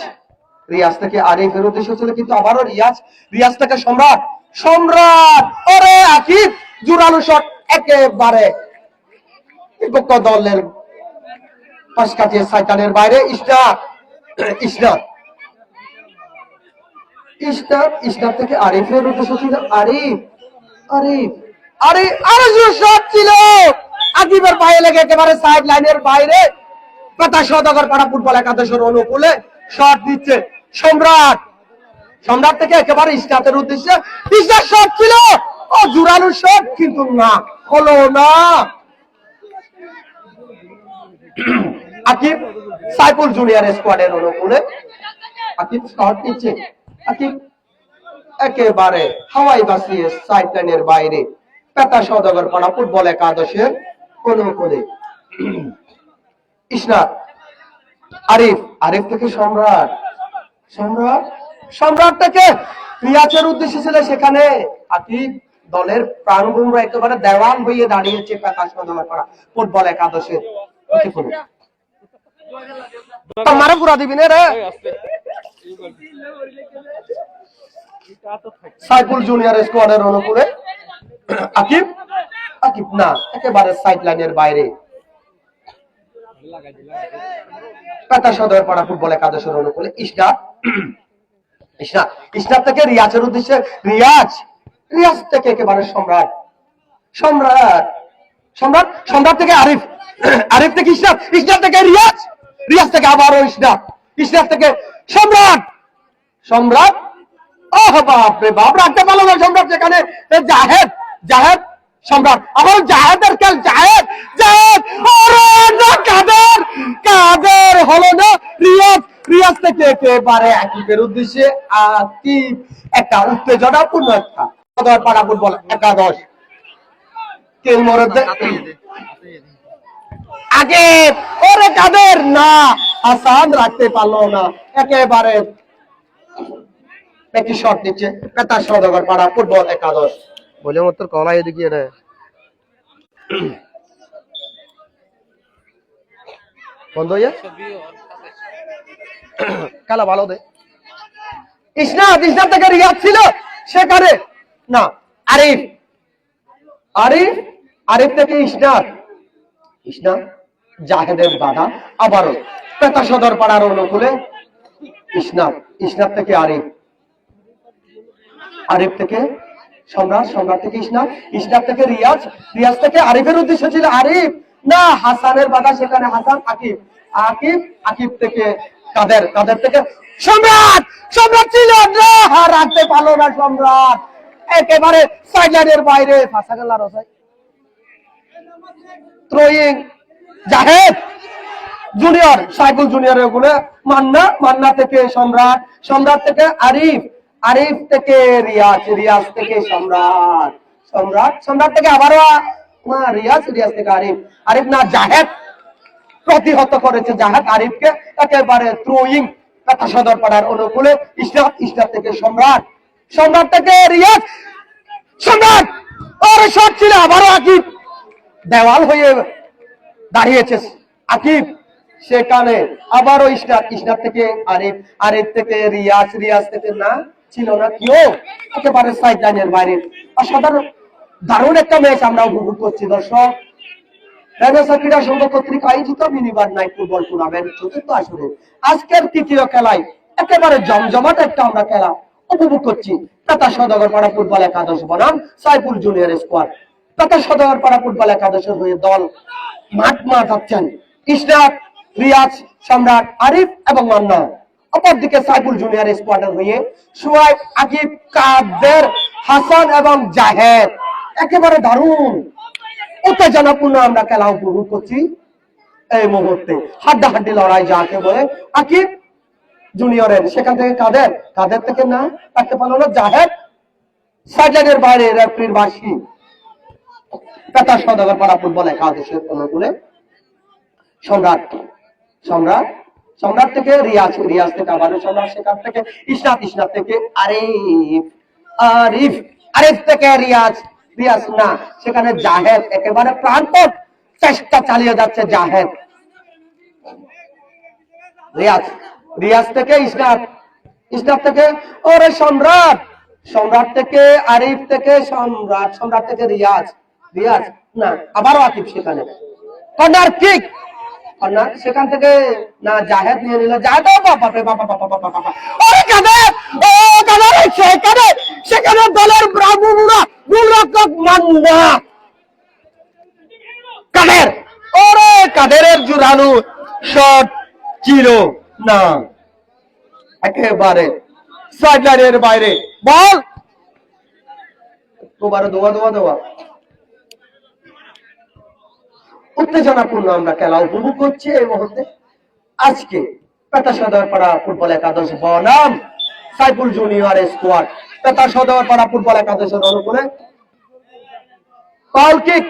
রিয়াজ থেকে আরিফের উদ্দেশ্য ছিল কিন্তু আবারও রিয়াজ, রিয়াজ থেকে সম্রাট, সম্রাট, ওরে আকিব জোরালো শট একেবারে বিপক্ষ দলের পাশ কাটিয়ে শয়তানের বাইরে। ইসনাফ, ইসনাফ, ইসনাফ, ইসনাফ থেকে আরিফের উদ্দেশ্য ছিল আরিফ, আরিফ আরে আরে শট ছিল আকিবের পায়ে লেগে একেবারে সাইড লাইনের বাইরে পাতা সওদাগর পাড়া ফুটবল একাদশের অনুকূলে শট দিচ্ছে সম্রাট। সম্রাট থেকে একেবারে স্টার্টের উদ্দেশ্যে পিছার শট ছিল ও জুরালুর শট কিন্তু না হলো না। আকিব সাইফুল জুনিয়র স্কোয়াডের অনুকূলে আকিব শট দিচ্ছে। আকিব একেবারে হাওয়াই বাসিয়ে সাইড লাইনের বাইরে পেতা সওদাগর পাড়া ফুটবল একাদশের অনুকূলে ইসনাদ আরিফ আরিফ থেকে সম্রাট সম্রাট সম্রাট থেকে রিয়াজের উদ্দেশ্যে ছিল সেখানে আকিব দলের প্রাণভূমরা একেবারে দেওয়াল হয়ে দাঁড়িয়েছে পেতা সওদাগর পাড়া ফুটবল একাদশের মারা পুরা দিবি না রে। সাইফুল জুনিয়র স্কোয়াডের অনুকূলে আকিব আকিব না একেবারে সাইড লাইনের বাইরে পেতা সওদাগর পাড়া ফুটবল একাদশের অনুকূলে ইসনাদ ইসনাদ ইসনাদ থেকে রিয়াজের উদ্দেশ্যে রিয়াজ রিয়াজ থেকে একেবারে সম্রাট সম্রাট সম্রাট সম্রাট থেকে আরিফ আরিফ থেকে ইসনাদ ইসনাদ থেকে রিয়াজ রিয়াজ থেকে আবারও ইসনাদ ইসনাদ থেকে সম্রাট সম্রাট ওহ বাপ রে বাপ রাখতে পারলো না সম্রাট সেখানে জাহেদ জাহেদ সম্রাট আবার জাহেদের খেল জাহেদ জাহেদ ওরে না কাদের কাদের হলো না রিয়াজ রিয়াজ থেকে একেবারে আকিবের উদ্দেশ্যে আকিব একটা উত্তেজনাপূর্ণ একটা সওদাগর পাড়া ফুটবল একাদশ কেউ মরদে আগে ওরে কাদের না হাসান রাখতে পারলো না একেবারে একটি শট নিচ্ছে পেতা সওদাগর পাড়া ফুটবল একাদশ বলে মত তোর কলা এদিকে রে বন্ধ হইয়া খেলা ভালো দে। ইসনাদ ইসনাদ থেকে রিয়াজ ছিল সেখানে না আরিফ আরিফ আরিফ থেকে ইসনাদ ইসনাদ জাহেদের বাধা আবারও পেতা সওদাগর পাড়ার অনুকূলে ইসনাদ ইসনাদ থেকে আরিফ আরিফ থেকে সম্রাট সম্রাট থেকে ইসনাদ ইসনাদ থেকে রিয়াজ রিয়াজ থেকে আরিফের উদ্দেশ্য ছিল আরিফ না হাসানের বাধা সেখানে হাসান আকিব আকিব আকিব থেকে কাদের কাদের থেকে সম্রাট সম্রাট ছিল না রাখতে পারলো না সম্রাট একেবারে সাইড লাইনের বাইরে ফাঁসা গেল রসাই থ্রোয়িং জাহেদ জুনিয়র সাইফুল জুনিয়রের গুলো মান্না মান্না থেকে সম্রাট সম্রাট থেকে আরিফ আরিফ থেকে রিয়াজ রিয়াজ থেকে সম্রাট সম্রাট সম্রাট থেকে আবারও রিয়াজ রিয়াজ থেকে আরিফ আরিফ না জাহেদ প্রতিহত করেছে জাহেদ আরিফকে একেবারে থ্রোয়িং পেতা সওদাগর পাড়ার অনুকূলে ইসনাদ ইসনাদ থেকে সম্রাট সম্রাট থেকে রিয়াজ সম্রাট ওরে শট ছিল আবারও আকিব দেওয়াল হয়ে দাঁড়িয়েছে আকিব সেখানে আবারও ইসনাদ ইসনাদ থেকে আরিফ আরিফ থেকে রিয়াজ রিয়াজ থেকে না ছিল না কেউ একেবারে সাইড লাইনের বাইরে অসাধারণ দারুণ একটা ম্যাচ আমরা উপভোগ করছি দর্শক। রেনেসাঁ ক্রীড়া সংঘ কর্তৃক আয়োজিত মিনিবার নাইট ফুটবল টুর্নামেন্ট চতুর্থ আসরে আজকের তৃতীয় খেলায় একেবারে জমজমাট একটা আমরা খেলা উপভোগ করছি। পেতা সওদাগর পাড়া ফুটবল একাদশ বনাম সাইফুল জুনিয়র স্কোয়াড। পেতা সওদাগর পাড়া ফুটবল একাদশের হয়ে দল মাঠ মাঠাচ্ছেন ইসনাদ রিয়াজ সম্রাট আরিফ এবং মান্না। অপরদিকে সাইফুল জুনিয়র স্কোয়াডের হয়ে সুয়াইব আকিব কাদের হাসান এবং জাহেদ। একেবারে দারুণ উত্তেজনাপূর্ণ আমরা খেলা উপভোগ করছি এই মুহূর্তে। হাড্ডাহাড্ডি লড়াই যাকে বলে আকিব জুনিয়রের সেখান থেকে কাদের কাদের থেকে না রাখতে পারলো না জাহেদ সাইডলাইনের বাইরে রেফারির বাঁশি। পেতা সওদাগর পাড়া ফুটবল একাদশের অনুকূলে সম্রাট সম্রাট সম্রাট থেকে রিয়াজ রিয়াজ থেকে আবারও সম্রাট সেখান থেকে ইসনাদ ইসনাদ থেকে আরিফ আরিফ আরিফ থেকে রিয়াজ রিয়াজ না সেখানে জাহেদ একেবারে প্রাণপণ চেষ্টা চালিয়ে যাচ্ছে জাহেদ। রিয়াজ রিয়াজ থেকে ইসনাদ ইসনাদ থেকে ওরে সম্রাট সম্রাট থেকে আরিফ থেকে সম্রাট সম্রাট থেকে রিয়াজ রিয়াজ না আবারও আকিব সেখানে কর্নার কিক কর্নার সেখান থেকে না জাহেদ নিয়ে নিল জাহেদ বাবা রে বাবা বাবা বাবা বাবা ওরে কাদের ও কাদের সেখানে সেখানে দলের ব্রাভুরা গোলরক্ষক মান্না কাদের, ওরে কাদেরের জোরালো শট ছিল না, একেবারে সাইডলাইনের বাইরে। বল তোমার দোয়া দোয়া দোয়া উত্তেজনাপূর্ণ আমরা খেলা উপভোগ করছি এই মুহূর্তে। আজকে পেটা সদরপাড়া ফুটবল একাদশ বনাম সাইফুল জুনিয়র স্কোয়াড। পেটা সদরপাড়া ফুটবল একাদশের অনুকূলে পাউল কিক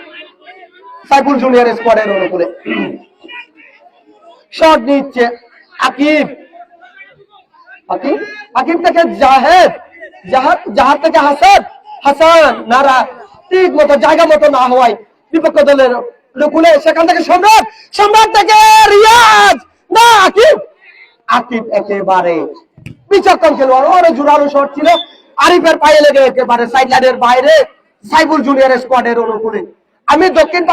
সাইফুল জুনিয়র স্কোয়াডের অনুকূলে। শট নিচ্ছে আকিব, আকিব থেকে জাহেদ, জাহাদ থেকে হাসান, হাসান নারা ঠিক মতো জায়গা মতো না হওয়ায় বিপক্ষ দলের অনুকূলে, সেখান থেকে সম্রাট, সম্রাট থেকে রিয়াজ, না আকিব, আকিব একেবারে বিচক্ষণ খেলোয়াড়, ওর জোরালো শট ছিল, আরিফের পায়ে লেগে একেবারে সাইড লাইনের বাইরে সাইফুল জুনিয়র স্কোয়াডের অনুকূলে। আমি দক্ষিণ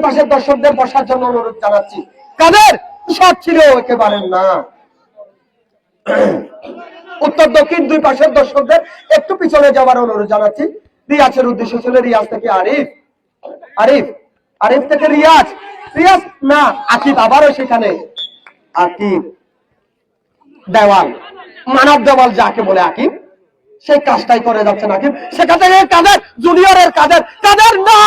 পাশের দর্শকদের বসার জন্য অনুরোধ জানাচ্ছি, কাদের শট ছিল একেবারে না। উত্তর দক্ষিণ দুই পাশের দর্শকদের একটু পিছনে যাওয়ার অনুরোধ জানাচ্ছি। রিয়াজের উদ্দেশ্য ছিল রিয়াজ থেকে আরিফ, আরিফ, আরিফ থেকে রিয়াজ, রিয়াজ না আকিব, আবারও সেখানে আকিব, দেওয়াল, মানব দেওয়াল যাকে বলে আকিব, সেই কাজটাই করে যাচ্ছেন আকিব। সেখান থেকে কাদের জুনিয়রের কাদের, কাদের না,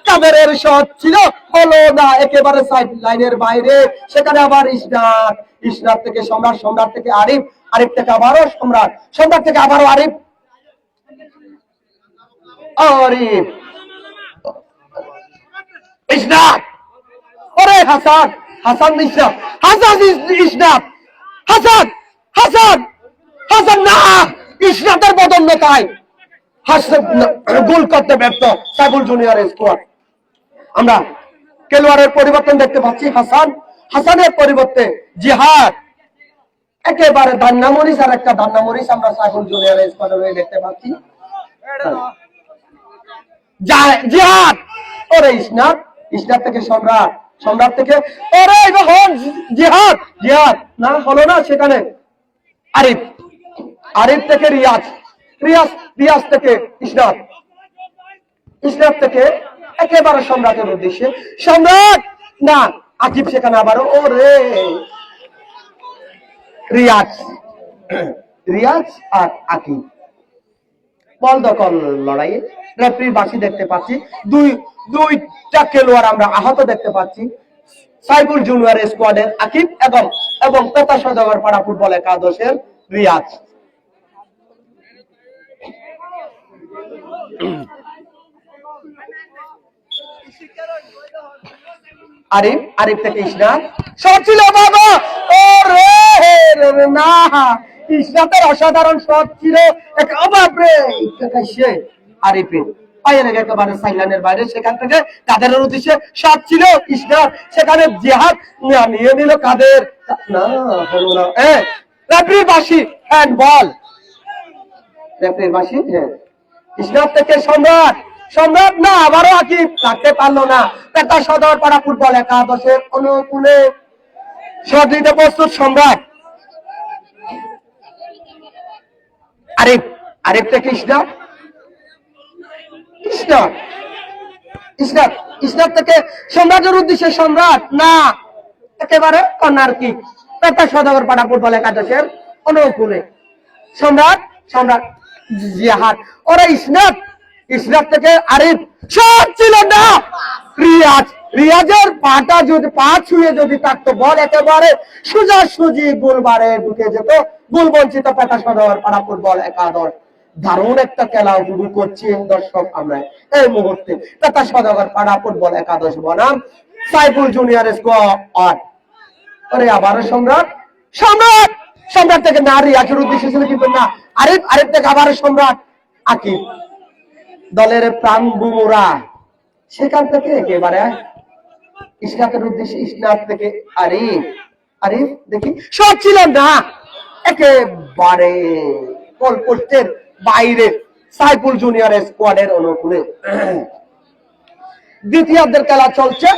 কাদেরের শট ছিল হলো না, একেবারে সাইড লাইনের বাইরে। সেখানে আবার ইসনাদ, ইসনাদ থেকে সম্রাট, সম্রাট থেকে আরিফ, আরিফ থেকে আবারও সম্রাট, সম্রাট থেকে আবারও আরিফ, আরিফ, ইসনাদ, ওরে হাসান, হাসান ইসনাদ, হাসান ইসনাদ, হাসান, হাসান, হাসান না, ইসনাদের বদন্যতায় হাসান গোল করতে ব্যর্থ সাইফুল জুনিয়র স্কোয়াড। আমরা খেলোয়াড়ের পরিবর্তন দেখতে পাচ্ছি, হাসান, হাসানের পরিবর্তে জিহাদ, একেবারে দান্না মরিচ আর একটা দান্না মরিচ আমরা সাইফুল জুনিয়র স্কোয়াডে দেখতে পাচ্ছি। জিহাদ, ওরে ইসনাদ, ইসনাদ থেকে সম্রাট, সম্রাট থেকে ওরে জিহাদ, জিহাদ না হলো না, সেখানে আরিফ, আরিফ থেকে রিয়াজ, রিয়াজ, রিয়াজ থেকে ইসনাদ, ইসনাদ থেকে একেবারে সম্রাটের উদ্দেশ্যে, সম্রাট না আকিব, সেখানে আবারও ওরে রিয়াজ, রিয়াজ আর আকিব বল দখল লড়াইয়ে। রেফারির বাঁশি দেখতে পাচ্ছি, দুইটা খেলোয়াড় আমরা আহত দেখতে পাচ্ছি, সাইফুল জুনিয়র স্কোয়াডের আকিব এবং পেটা সদরপাড়া ফুটবল একাদশের রিয়াজ। আরিফ, আরিফ থেকে ইসনাদ, শট ছিল বাবা, ওরে না, ইসনাদের অসাধারণ শট ছিল, বাপরে আরিফের পায়ে লেগে একেবারে সাইলানের বাইরে। সেখান থেকে কাদের উদ্দেশ্যে শট ছিল ইসনাদ, সেখানে জিহাদ নিয়ে নিল কাদের, না হলো না, রেফারির বাঁশি, হ্যান্ড বল, রেফারির বাঁশি, হ্যাঁ। ইসনাদ থেকে সম্রাট, সম্রাট না আবারও আকিব, রাখতে পারলো না। পেটা সদরপাড়া ফুটবল একাদশের অনুকূলে শট দিতে প্রস্তুত সম্রাট, আরিফ, আরিফ থেকে ইসনাদ, ইসনাদ, ইসনাদ, ইসনাদ থেকে সম্রাটের উদ্দেশ্যে সম্রাট না, একেবারে কর্নার কিক পেটা সদরপাড়া ফুটবল একাদশের অনুকূলে। সম্রাট, সম্রাট, জিহাদ, ওরা ইসনাদ, ইসনাদ থেকে আরিফ, শট ছিল না, রিয়াজ, রিয়াজের পাটা যদি পা ছুঁয়ে যদি থাকতো বল একেবারে সোজাসুজি গোলবারে ঢুকে যেত, গোল বঞ্চিত পেটা সদরপাড়া ফুটবল একাদশ। দারুণ একটা খেলা উপভোগ করছি দর্শক আমরা এই মুহূর্তে। পেটা সদরপাড়া ফুটবল একাদশ বনাম সাইফুল জুনিয়র স্কোয়াড। আরে আবারও সম্রাট, সম্রাট, সম্রাট থেকে না, রিয়াজের উদ্দেশ্য ছিল কিন্তু না, আরিফ, আরিফ থেকে আবারও সম্রাট, আকিব দলের প্রাণ বুমরা, সেখান থেকে একেবারে ইসনাদের উদ্দেশ্যে ইসনাদ থেকে আরিফ, আরিফ দেখি শট ছিল না, একেবারে গোল পোস্টের বাইরে সাইফুল জুনিয়র স্কোয়াডের অনুকূলে। দ্বিতীয়ার্ধের খেলা চলছে,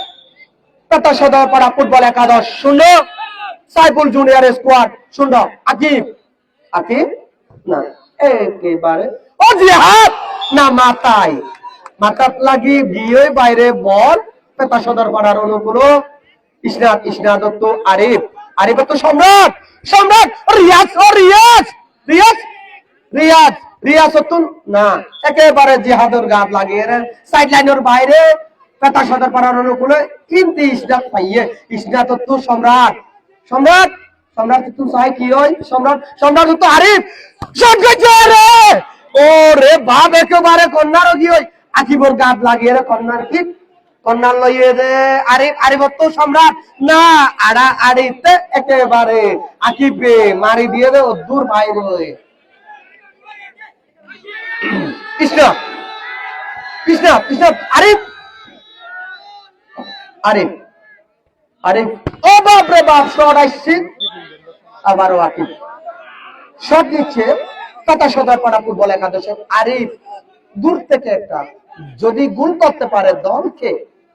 পেটা সদরপাড়া ফুটবল একাদশ 0, সাইফুল জুনিয়র স্কোয়াড 0। আকিব, আকিব না, একেবারে ও জিহাদ, না মাথায়, মাথাত লাগি গিয়ে বাইরে বল পেতা সদর পাড়ার অনুকূল ইসনাদ, ইসনাদ তো আরিফ, আরিফ তো সম্রাট, সম্রাট রিয়াজ, ও রিয়াজ, রিয়াজ, রিয়াজ, রিয়াজ তো না, একেবারে জিহাদর গাত লাগিয়ে সাইড লাইনের বাইরে পেতা সদর পাড়ার অনুকূলে কিন্তু ইসনাদ পাইয়ে, ইসনাদ তো সম্রাট, সম্রাট, সম্রাট তো চাই কি হয় সম্রাট, সম্রাট তো আরিফ শট গেছে রে, ও রে বাপ একেবারে কন্যার কি হয় আকিবর গাত লাগিয়ে রে কন্যার কি, কন্যার লইয়ে দে আরিফ, আরিফ তো সম্রাট না, আড়া আড়িতে একেবারে আকিবে মারি দিয়ে দে ও দূর বাইরে কৃষ্ণ, কৃষ্ণ, কৃষ্ণ, আরিফ, আরিফ, আরিফ, ও বাপ রে বাপ শট আসছে আবারও আকিব শট দিচ্ছে পেতা সদর পাড়া ফুটবল একাদশের আরিফ দূর থেকে একটা যদি গোল করতে পারে দলকে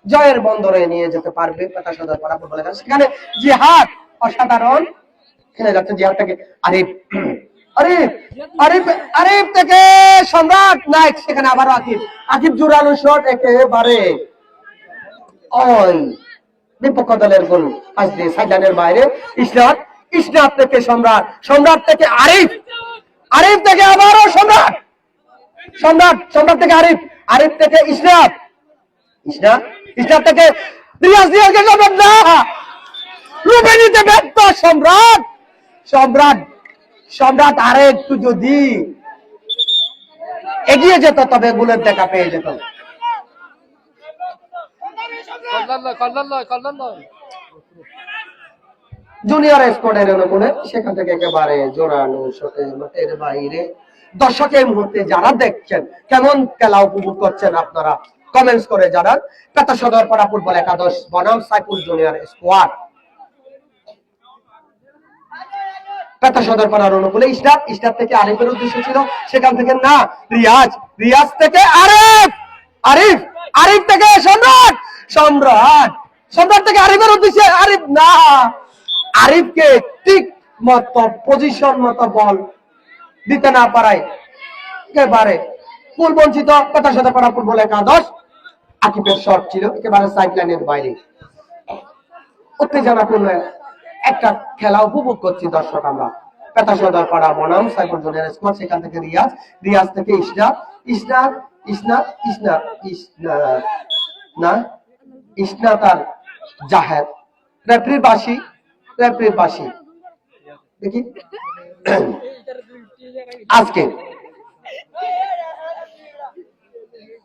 জয়ের বন্দরে নিয়ে যেতে পারবে পেতা সদর পাড়া ফুটবল একাদশ, সেখানে জিহাদ অসাধারণ খেলে যাচ্ছে জিহাদটাকে আরিফ, আরিফ, আরিফ, আরিফ থেকে সম্রাট নাইক, সেখানে আবারও আকিব, আকিব জোরালো শট একেবারে ওই বিপক্ষ দলের গোল আসবে সাইডলাইনের বাইরে, ইসনাদ, ইসনাদ থেকে সম্রাট, সম্রাট থেকে আরিফ, আরিফ থেকে আবারও সম্রাট, সম্রাট, সম্রাট থেকে আরিফ, আরিফ থেকে ইসনাদ, ইসনাদ, ইসনাদ থেকে রিয়াজ, রিয়াজকে সম্রাট না রূপে নিতে ব্যর্থ সম্রাট, সম্রাট, সম্রাট আরে একটু যদি এগিয়ে যেত তবে গোলের দেখা পেয়ে যেত। জুনিয়র স্কোয়াডের অনুকূলে সেখান থেকে একেবারে জোরালো শটে মাঠের বাইরে। দর্শক এই মুহূর্তে যারা দেখছেন কেমন খেলা উপভোগ করছেন আপনারা কমেন্টস করে জানান। পেতা সদর পাড়া ফুটবল একাদশ বনাম সাইফুল জুনিয়র স্কোয়াড। পেতা সদর পাড়ার অনুকূলে ইসরাত, ইসরাত থেকে আরিফের উদ্দেশ্য ছিল, সেখান থেকে না রিয়াজ, রিয়াজ থেকে আরিফ, আরিফ, আরিফ থেকে সম্রাট, সম্রাট, সম্রাট থেকে আরিফের উদ্দেশ্যে আরিফ না, আরিফকে ঠিক মতো পজিশন মতো বল দিতে না পারায় একেবারে ফুল বঞ্চিত পেতা সদর পাড়া ফুটবল একাদশ। আকিবের শট ছিল একেবারে সাইড লাইনের বাইরে। উত্তেজনাপূর্ণ একটা খেলা উপভোগ করছি দর্শক আমরা। পেতা সদর পাড়া বনাম সাইফুল জুনিয়র স্কোয়াড, সেখান থেকে রিয়াজ, রিয়াজ থেকে ইসনাদ, ইসনাদ, ইসনাদ, ইসনাদ, ইসনাদ না, ইসনাদ আর জাহেদ, রেফারির বাঁশি, রেফারির বাঁশি দেখি আজকে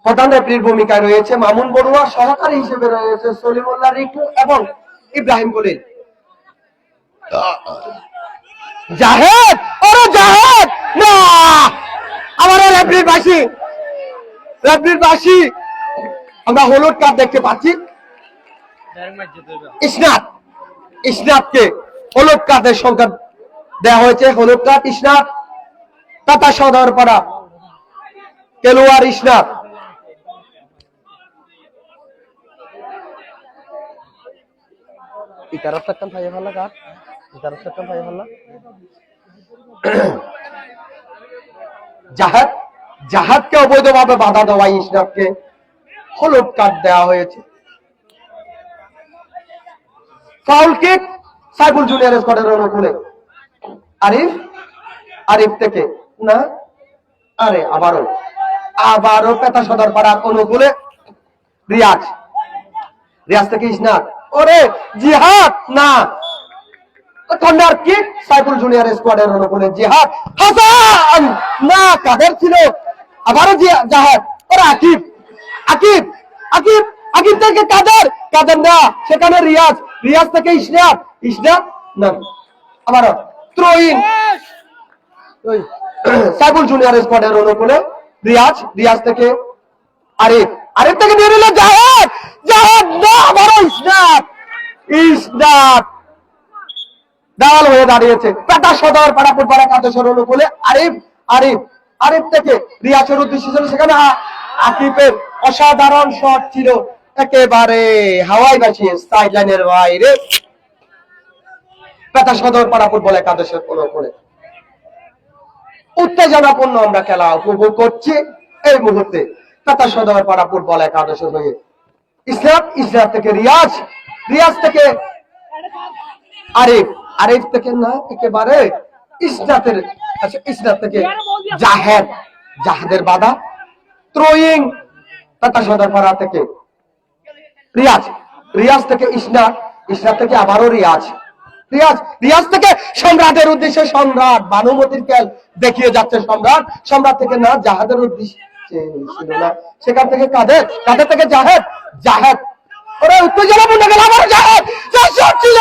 প্রধান রেফারির ভূমিকায় রয়েছে মামুন বড়ুয়া, সহকারী হিসেবে রয়েছে সলিমুল্লাহ রিকু এবং ইব্রাহিম কলিল। জাহেদ, ওরে জাহেদ না, আমার রেফারির বাঁশি, রেফারির বাঁশি, আমরা হলুদ কার্ড দেখতে পাচ্ছি। ইসনাদ, ইসনাদকে হলুদ কার্ডের সংখ্যা দেওয়া হয়েছে, হলুদ কার্ড ইসনাদ, পেতা সদর পাড়া খেলোয়াড় ইসনাদ। জাহাদ, জাহাদকে অবৈধভাবে বাধা দেওয়া ইসনাদকে হলুদ কার্ড দেওয়া হয়েছে। ফাউল কিক সাইফুল জুনিয়র স্কোয়াডের অনুকূলে আরিফ, আরিফ থেকে না, আরে আবারও, আবারও পেতা সদর পাড়ার অনুকূলে রিয়াজ, রিয়াজ থেকে ইসনাদ, ওরে জিহাদ না, কর্নার কিক সাইফুল জুনিয়র স্কোয়াডের অনুকূলে জিহাদ, হাসান না, কাদের ছিল আবারও জাহাদ, ওরে আকিব, আকিব, আকিব, আকিব থেকে কাদের, কাদের না, সেখানে রিয়াজ, রিয়াজ থেকে ইসনাদ, ইসনাদ না, আবারও থ্রোইন সাইফুল জুনিয়র স্কোয়াডের অনুকূলে রিয়াজ, রিয়াজ থেকে আরিফ, আরিফ থেকে নিয়ে নিল জাহাদ, জাহাদ না, আবারও ইসনাদ, ইসনাদ দেওয়াল হয়ে দাঁড়িয়েছে। পেতা সদর পাড়া ফুটবল একাদশের অনুকূলে আরিফ, আরিফ, আরিফ থেকে রিয়াজের উদ্দেশ্য ছিল, সেখানে আকিবের অসাধারণ শট ছিল একেবারে হাওয়াই ভাসিয়ে সাইড লাইনের বাইরে। পেতা সদর পাড়া ফুটবল একাদশের অনুকূলে উত্তেজনাপূর্ণ আমরা খেলা উপভোগ করছি। এই মুহূর্তে টাটা সদর পাড়া ফুটবল একাদশ হয়ে ইসলাম থেকে রিয়াজ থেকে আরিফ থেকে না একেবারে ইসলাম থেকে জাহেদের বাধা থ্রোয়িং টাটা সদর পাড়া থেকে রিয়াজ থেকে ইসলাম থেকে আবারও রিয়াজ থেকে সম্রাটের উদ্দেশ্যে সম্রাট ভানুমতির খেল দেখিয়ে যাচ্ছে সম্রাট থেকে না জাহাদের উদ্দেশ্যে ছিল না, সেখান থেকে কাদের থেকে জাহেদ ওরা উত্তেজনাপূর্ণ গেল আবার জাহেদ ছিল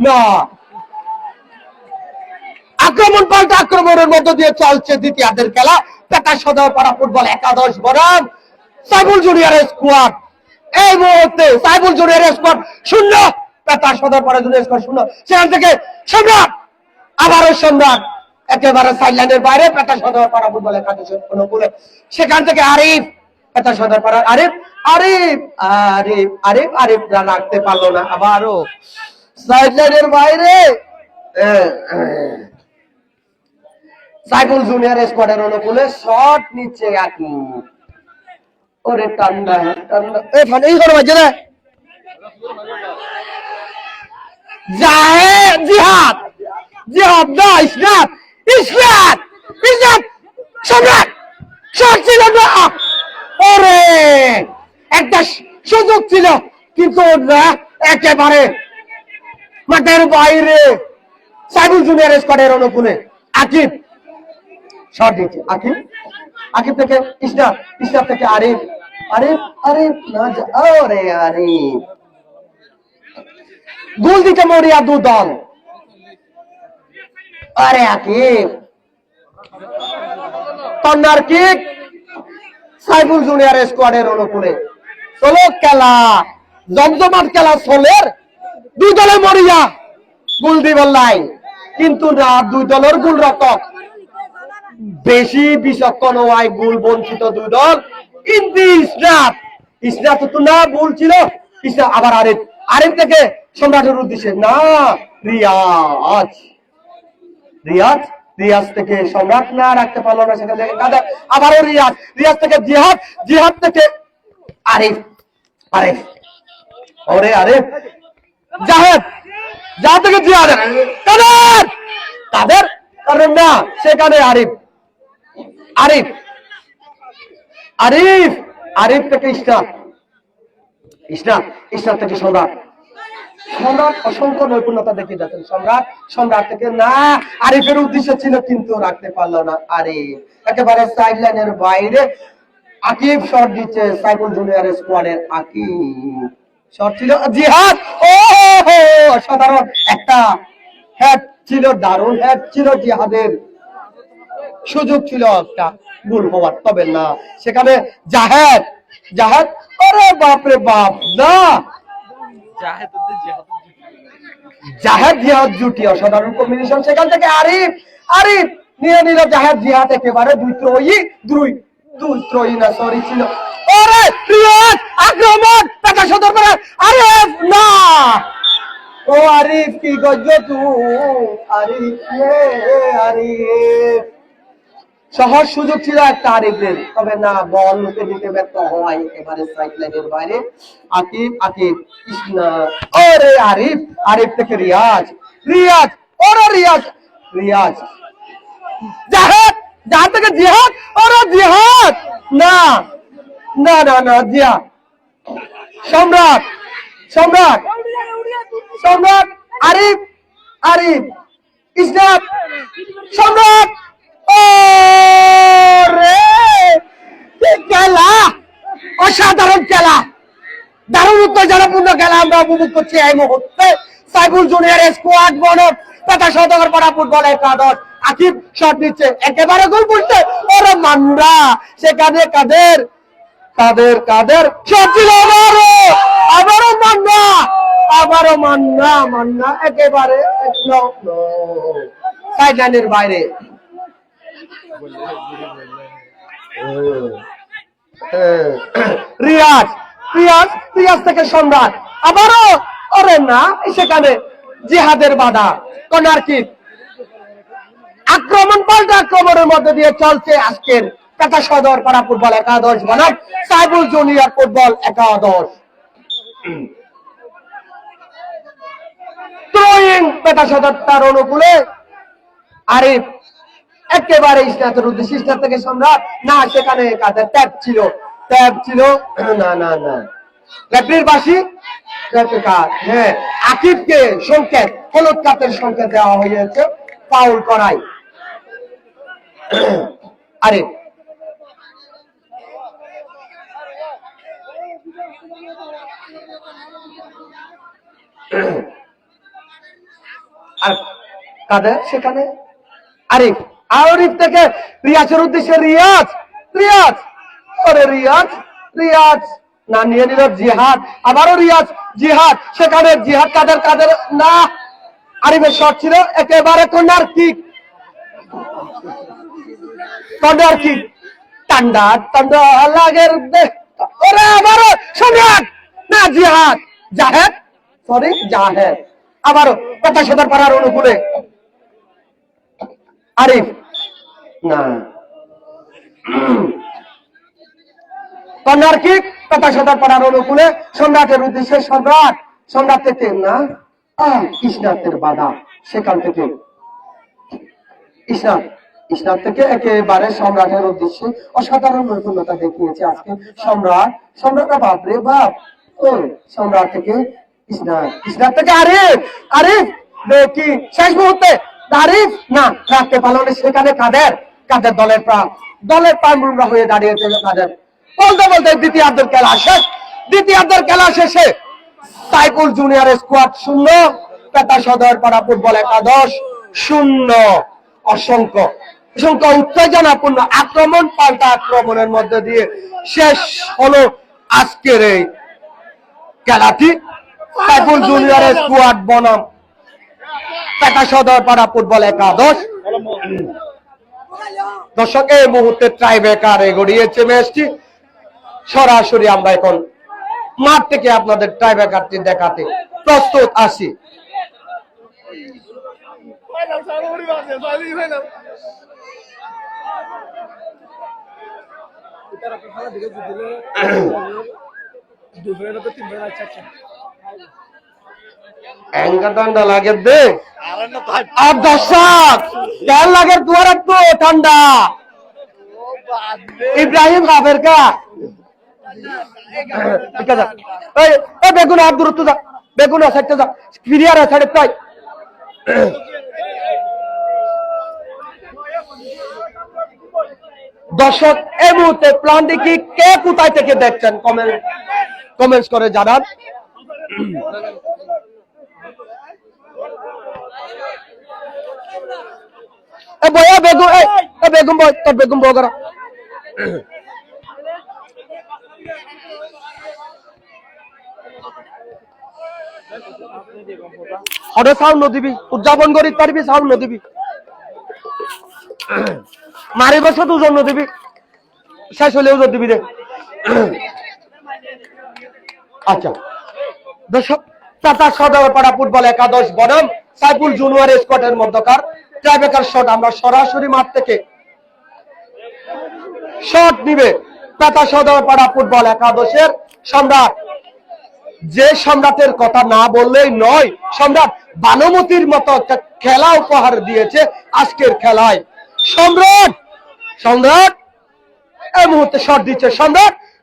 না আক্রমণ পাল্টা আক্রমণের মধ্য দিয়ে চলছে দ্বিতীয়ার্ধের খেলা। টাটা সদর পাড়া ফুটবল একাদশ বনাম সাইফুল জুনিয়রের স্কোয়াড। এই মুহূর্তে সাইফুল জুনিয়রের স্কোয়াড 0, টাটা সদর পাড়া জুনিয়র স্কোয়াড 0। সেখান থেকে আবারও সম্রাট একেবারে সাইডলাইনের বাইরে টাটা সদর পাড়া ফুটবল একাদশের অনুকূলে। সেখান থেকে আরিফ টাটা সদর পাড়া আরিফ রাখতে পারলো না, আবারও সাইডলাইনের বাইরে সাইফুল জুনিয়র স্কোয়াডের অনুকূলে শট নিচ্ছে ওরে টান্ডা এই করে বাজে না জিহাদ না ইসলাম সম্রাট শট ছিল না, ওরে একটা সুযোগ ছিল কিন্তু একেবারে মাঠের বাইরে। সাইফুল জুনিয়র স্কোয়াডের অনুকূলে আকিব শট দিচ্ছে, আকিব থেকে ইসলাম থেকে আরিফ না ওরে আরিফ গোল দিতে মরিয়া দু দল। আরে Akib corner kick Saiful junior স্কোয়াডের অনুকূলে। চলো খেলা জমজমাট খেলা সোলের দুই দলে মরিয়া গোল দিবার লাইন, কিন্তু না দুই দলের গোল রক্ষক বেশি বিচক্ষণ হওয়ায় গোল বঞ্চিত দুই দল। কিন্তু ইসলাম তো না ভুল ছিল। ইসলাম আবার আরিফ থেকে সম্রাটের উদ্দেশ্যে না রিয়াজ থেকে সম্রাট না রাখতে পারলো না, সেখান থেকে কাদের আবারও রিয়াজ থেকে জিহাদ থেকে আরিফ ওরে আরিফ জাহেদ থেকে জিহাদ কাদের কারণ না সেখানে আরিফ থেকে ইসলাম থেকে সম্রাট অসংখ্য নৈপুণ্যতা দেখে যাচ্ছেন। সম্রাট থেকে না আরিফের উদ্দেশ্য ছিল কিন্তু রাখতে পারলো না আরিফ, একেবারে সাইড লাইনের বাইরে। আকিব শট দিচ্ছে সাইফুল জুনিয়র স্কোয়াডের আকিব শট ছিল জিহাদ সাধারণ একটা হেড ছিল, দারুণ হেড ছিল জিহাদের, সুযোগ ছিল একটা গোল হওয়ার, তবে না সেখানে জাহেদ আরে বাপরে বাপ না জিহাদ জুটি অসাধারণ কম্বিনেশন। সেখান থেকে আরিফ নিয়ে নিল জিহাদ একেবারে দুই ত্রয়ী না সরি ছিল। ওরে রিয়াজ আক্রমণ টাকা সদর করে আরিফ না ও আরিফ কি গজ্জ তুই আরিফ সহজ সুযোগ ছিল একটা আরিফের, তবে না বল লুকে দিতে ব্যর্থ হওয়ায় একেবারে সাইড লাইনের বাইরে। আকিব ওরে আরিফ থেকে রিয়াজ ওরে রিয়াজ জাহেদ থেকে জিহাদ ওরে জিহাদ না জিহাদ সম্রাট আরিফ ইসলাম সম্রাট খেলা অসাধারণ খেলা, দারুণ উত্তেজনাপূর্ণ খেলা আমরা উপভোগ করছি এই মুহূর্তে। সাইফুল জুনিয়র স্কোয়াড বনাম টাটা সদর পাড়া ফুটবল একাদশ। আকিব শট নিচ্ছে একেবারে গোল করছে ওরে মান্না, সেখানে কাদের শট ছিল আবারও মান্না একেবারে সাইড লাইনের বাইরে। রিয়াজ থেকে সম্রাট আবারও ওরে না, সেখানে জিহাদের বাধা কর্নার কিক আক্রমণ পাল্টা আক্রমণের মধ্যে দিয়ে চলছে আজকের কাটা সদর পাড়া ফুটবল একাদশ বনাম সাইফুল জুনিয়র ফুটবল একাদশ। থ্রোয়িং পেটা সদর তার অনুকূলে আরিফ একেবারে ইসনাতের উদ্দেশ্যে, ইসনাত থেকে সম্রাট না, সেখানে কাদের ট্যাপ ছিল না না না, রেফারির বাঁশি, হ্যাঁ আকিবকে সংকেত, হলুদ কার্ডের সংকেত দেওয়া হয়েছে ফাউল করায়। আরিফ আর কাদের সেখানে আরিফ, আরিফ থেকে রিয়াজের উদ্দেশ্যে রিয়াজ না, নিয়ে নিল জিহাদ, আবারও জিহাদ, সেখানে জিহাদ কাদের না, আরিফের শট ছিল একেবারে কর্নার কিক, টান্ডা লাগের ওরে, আবারও সম্রাট না, জাহেদ আবারও কথা সদর পাড়ার অনুকূলে আরিফ না, কর্নার কিক কথা সদর পাড়ার অনুকূলে সম্রাটের উদ্দেশ্যে, সম্রাট থেকে না, ইসনাতের বাধা, সেখান থেকে ইসনাত থেকে একেবারে সম্রাটের উদ্দেশ্যে অসাধারণ নৈপুণ্যতা দেখিয়েছে আজকে সম্রাট বাপরে বাপ, ও সম্রাট থেকে ইসনাত থেকে আরিফ দেখি শেষ মুহূর্তে আরিফ না, রাখতে পারল না, সেখানে কাদের দলের প্রাণবুমরা হয়ে দাঁড়িয়েছে কাদের। বলতে দ্বিতীয়ার্ধের খেলা শেষে সাইফুল জুনিয়র স্কোয়াড 0, পেটা সদর পাড়া ফুটবল একাদশ 0। অসংখ্য উত্তেজনাপূর্ণ আক্রমণ পাল্টা আক্রমণের মধ্যে দিয়ে শেষ হলো আজকের এই খেলাটি। সাইফুল জুনিয়র স্কোয়াড বনাম পেটা সদর পাড়া ফুটবল একাদশ। দর্শক, এই মুহূর্তে ট্রাইব্রেকারে গড়িয়েছে ম্যাচটি। সরাসরি আমরা এখন মাঠ থেকে আপনাদের ট্রাইব্রেকারটি দেখাতে প্রস্তুত আছি। ঠান্ডা লাগে দে আর দর্শক তেল লাগে দুয়ার একটু ঠান্ডা। ইব্রাহিম হাফের কা বেগুন আর দূরত্ব যা, বেগুন সাইডটা যা, ফিরিয়ার সাইডে তাই। দর্শক, এই মুহূর্তে প্ল্যানটি কি, কে কোথায় থেকে দেখছেন কমেন্টস করে জানান। বেগুন বয় তোর বেগুন বয় করা সাউন্ড নদিবি, উদযাপন করি পারবি, সাউন্ড নদিবি, মারি বছর দুজন নদিবি, শেষ হলেও জোর দিবি রে। আচ্ছা দর্শক, পেটা সদর পাড়া ফুটবল একাদশ বনাম সাইফুল জুনিয়র স্কোয়াডের মধ্যকার ট্রাইব্রেকার শট আমরা সরাসরি মাঠ থেকে শট নিবে পেটা সদর পাড়া ফুটবল একাদশের সম্রাট। যে সম্রাটের কথা না বললেই নয়, সম্রাট বানুমতির মতো একটা খেলা উপহার দিয়েছে আজকের খেলায়। সম্রাট এই মুহূর্তে শট দিচ্ছে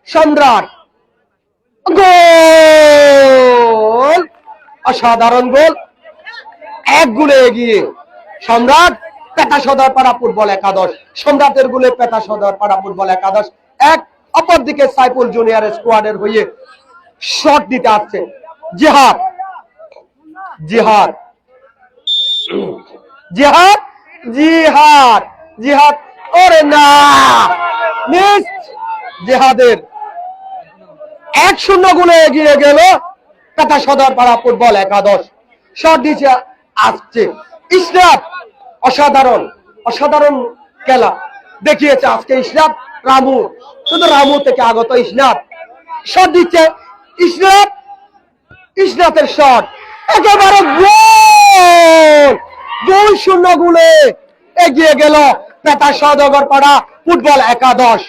সম্রাট, গোল, অসাধারণ গোল, 1 গোলে এগিয়ে সম্রাট। পেটা সদর পাড়া ফুটবল একাদশ, সম্রাটের গোলে পেটা সদর পাড়া ফুটবল একাদশ 1। অপরদিকে সাইফুল জুনিয়র স্কোয়াডের হয়ে শট দিতে আসছে জিহাদ, ওরে না, মিস, জিহাদের 1-0 গোলে এগিয়ে গেল পেটা সদর পাড়া ফুটবল একাদশ। শট দিচ্ছে আসছে ইসরাত, অসাধারণ খেলা দেখিয়েছে আজকে ইসরাত। শুধু রামু থেকে আগত ইসরাত শট দিচ্ছে, ইসরাতের শট একেবারে গোল, 2-0 গোলে এগিয়ে গেল পেটা সওদাগর পাড়া ফুটবল একাদশ।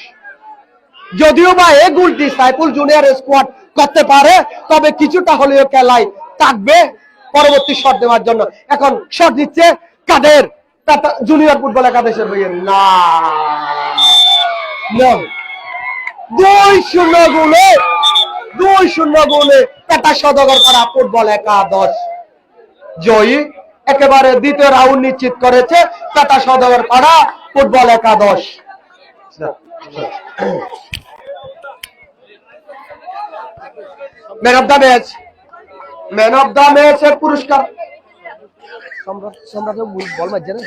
যদিও বা এই গোলটি সাইফুল জুনিয়র স্কোয়াড করতে পারে, তবে কিছুটা হলেও খেলায় থাকবে পরবর্তী শট দেওয়ার জন্য। এখন শট দিচ্ছে কাদের জুনিয়র ফুটবল একাদশের হয়ে না 2-0 গোলে 2-0 গোলে পেটা সওদাগর পাড়া ফুটবল একাদশ জয়ী। একেবারে দ্বিতীয় রাউন্ড নিশ্চিত করেছে পেটা সওদাগর পাড়া ফুটবল একাদশ। ম্যান অফ দ্য ম্যাচের পুরস্কার সম্রাট বল মারছে না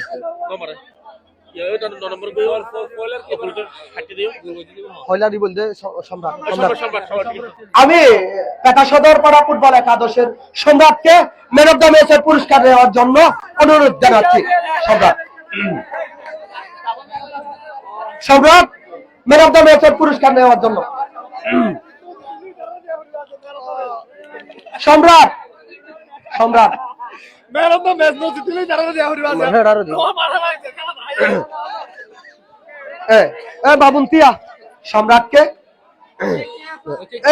আমি পেটা সদর পাড়া ফুটবল একাদশের সম্রাটকে ম্যান অফ দ্য ম্যাচের পুরস্কার দেওয়ার জন্য অনুরোধ জানাচ্ছি। সম্রাট ম্যান অফ দ্য ম্যাচের পুরস্কার নেওয়ার জন্য। সম্রাট ম্যান অফ দ্য ম্যাচ নো জিতলে যারা দেয়া হইবা বাবুন্তিয়া সম্রাটকে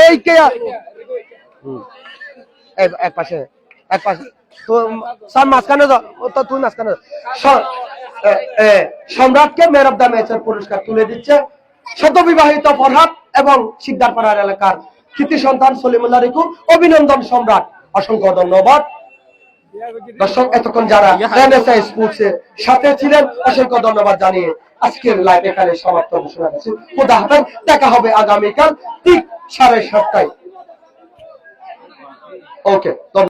এই কে এক পাশে তো সাম মাঝখানে যাও, তো তুই মাঝখানে সম্রাটকে ম্যান অফ দ্য ম্যাচের পুরস্কার তুলে দিচ্ছে সদ্যবিবাহিত ফরহাদ এবং সিদ্ধারপাড়ার এলাকার কৃতি সন্তান সলিমুল্লাহ রিকু। অভিনন্দন সম্রাট, অসংখ্য ধন্যবাদ। দর্শক এতক্ষণ যারা এনএসআই স্পোর্টসের সাথে ছিলেন অসংখ্য ধন্যবাদ জানিয়ে আজকের লাইভ এখানে সমাপ্ত ঘোষণা করছি। খোদা হাফেজ, দেখা হবে আগামীকাল ঠিক 7:30টায়। ওকে।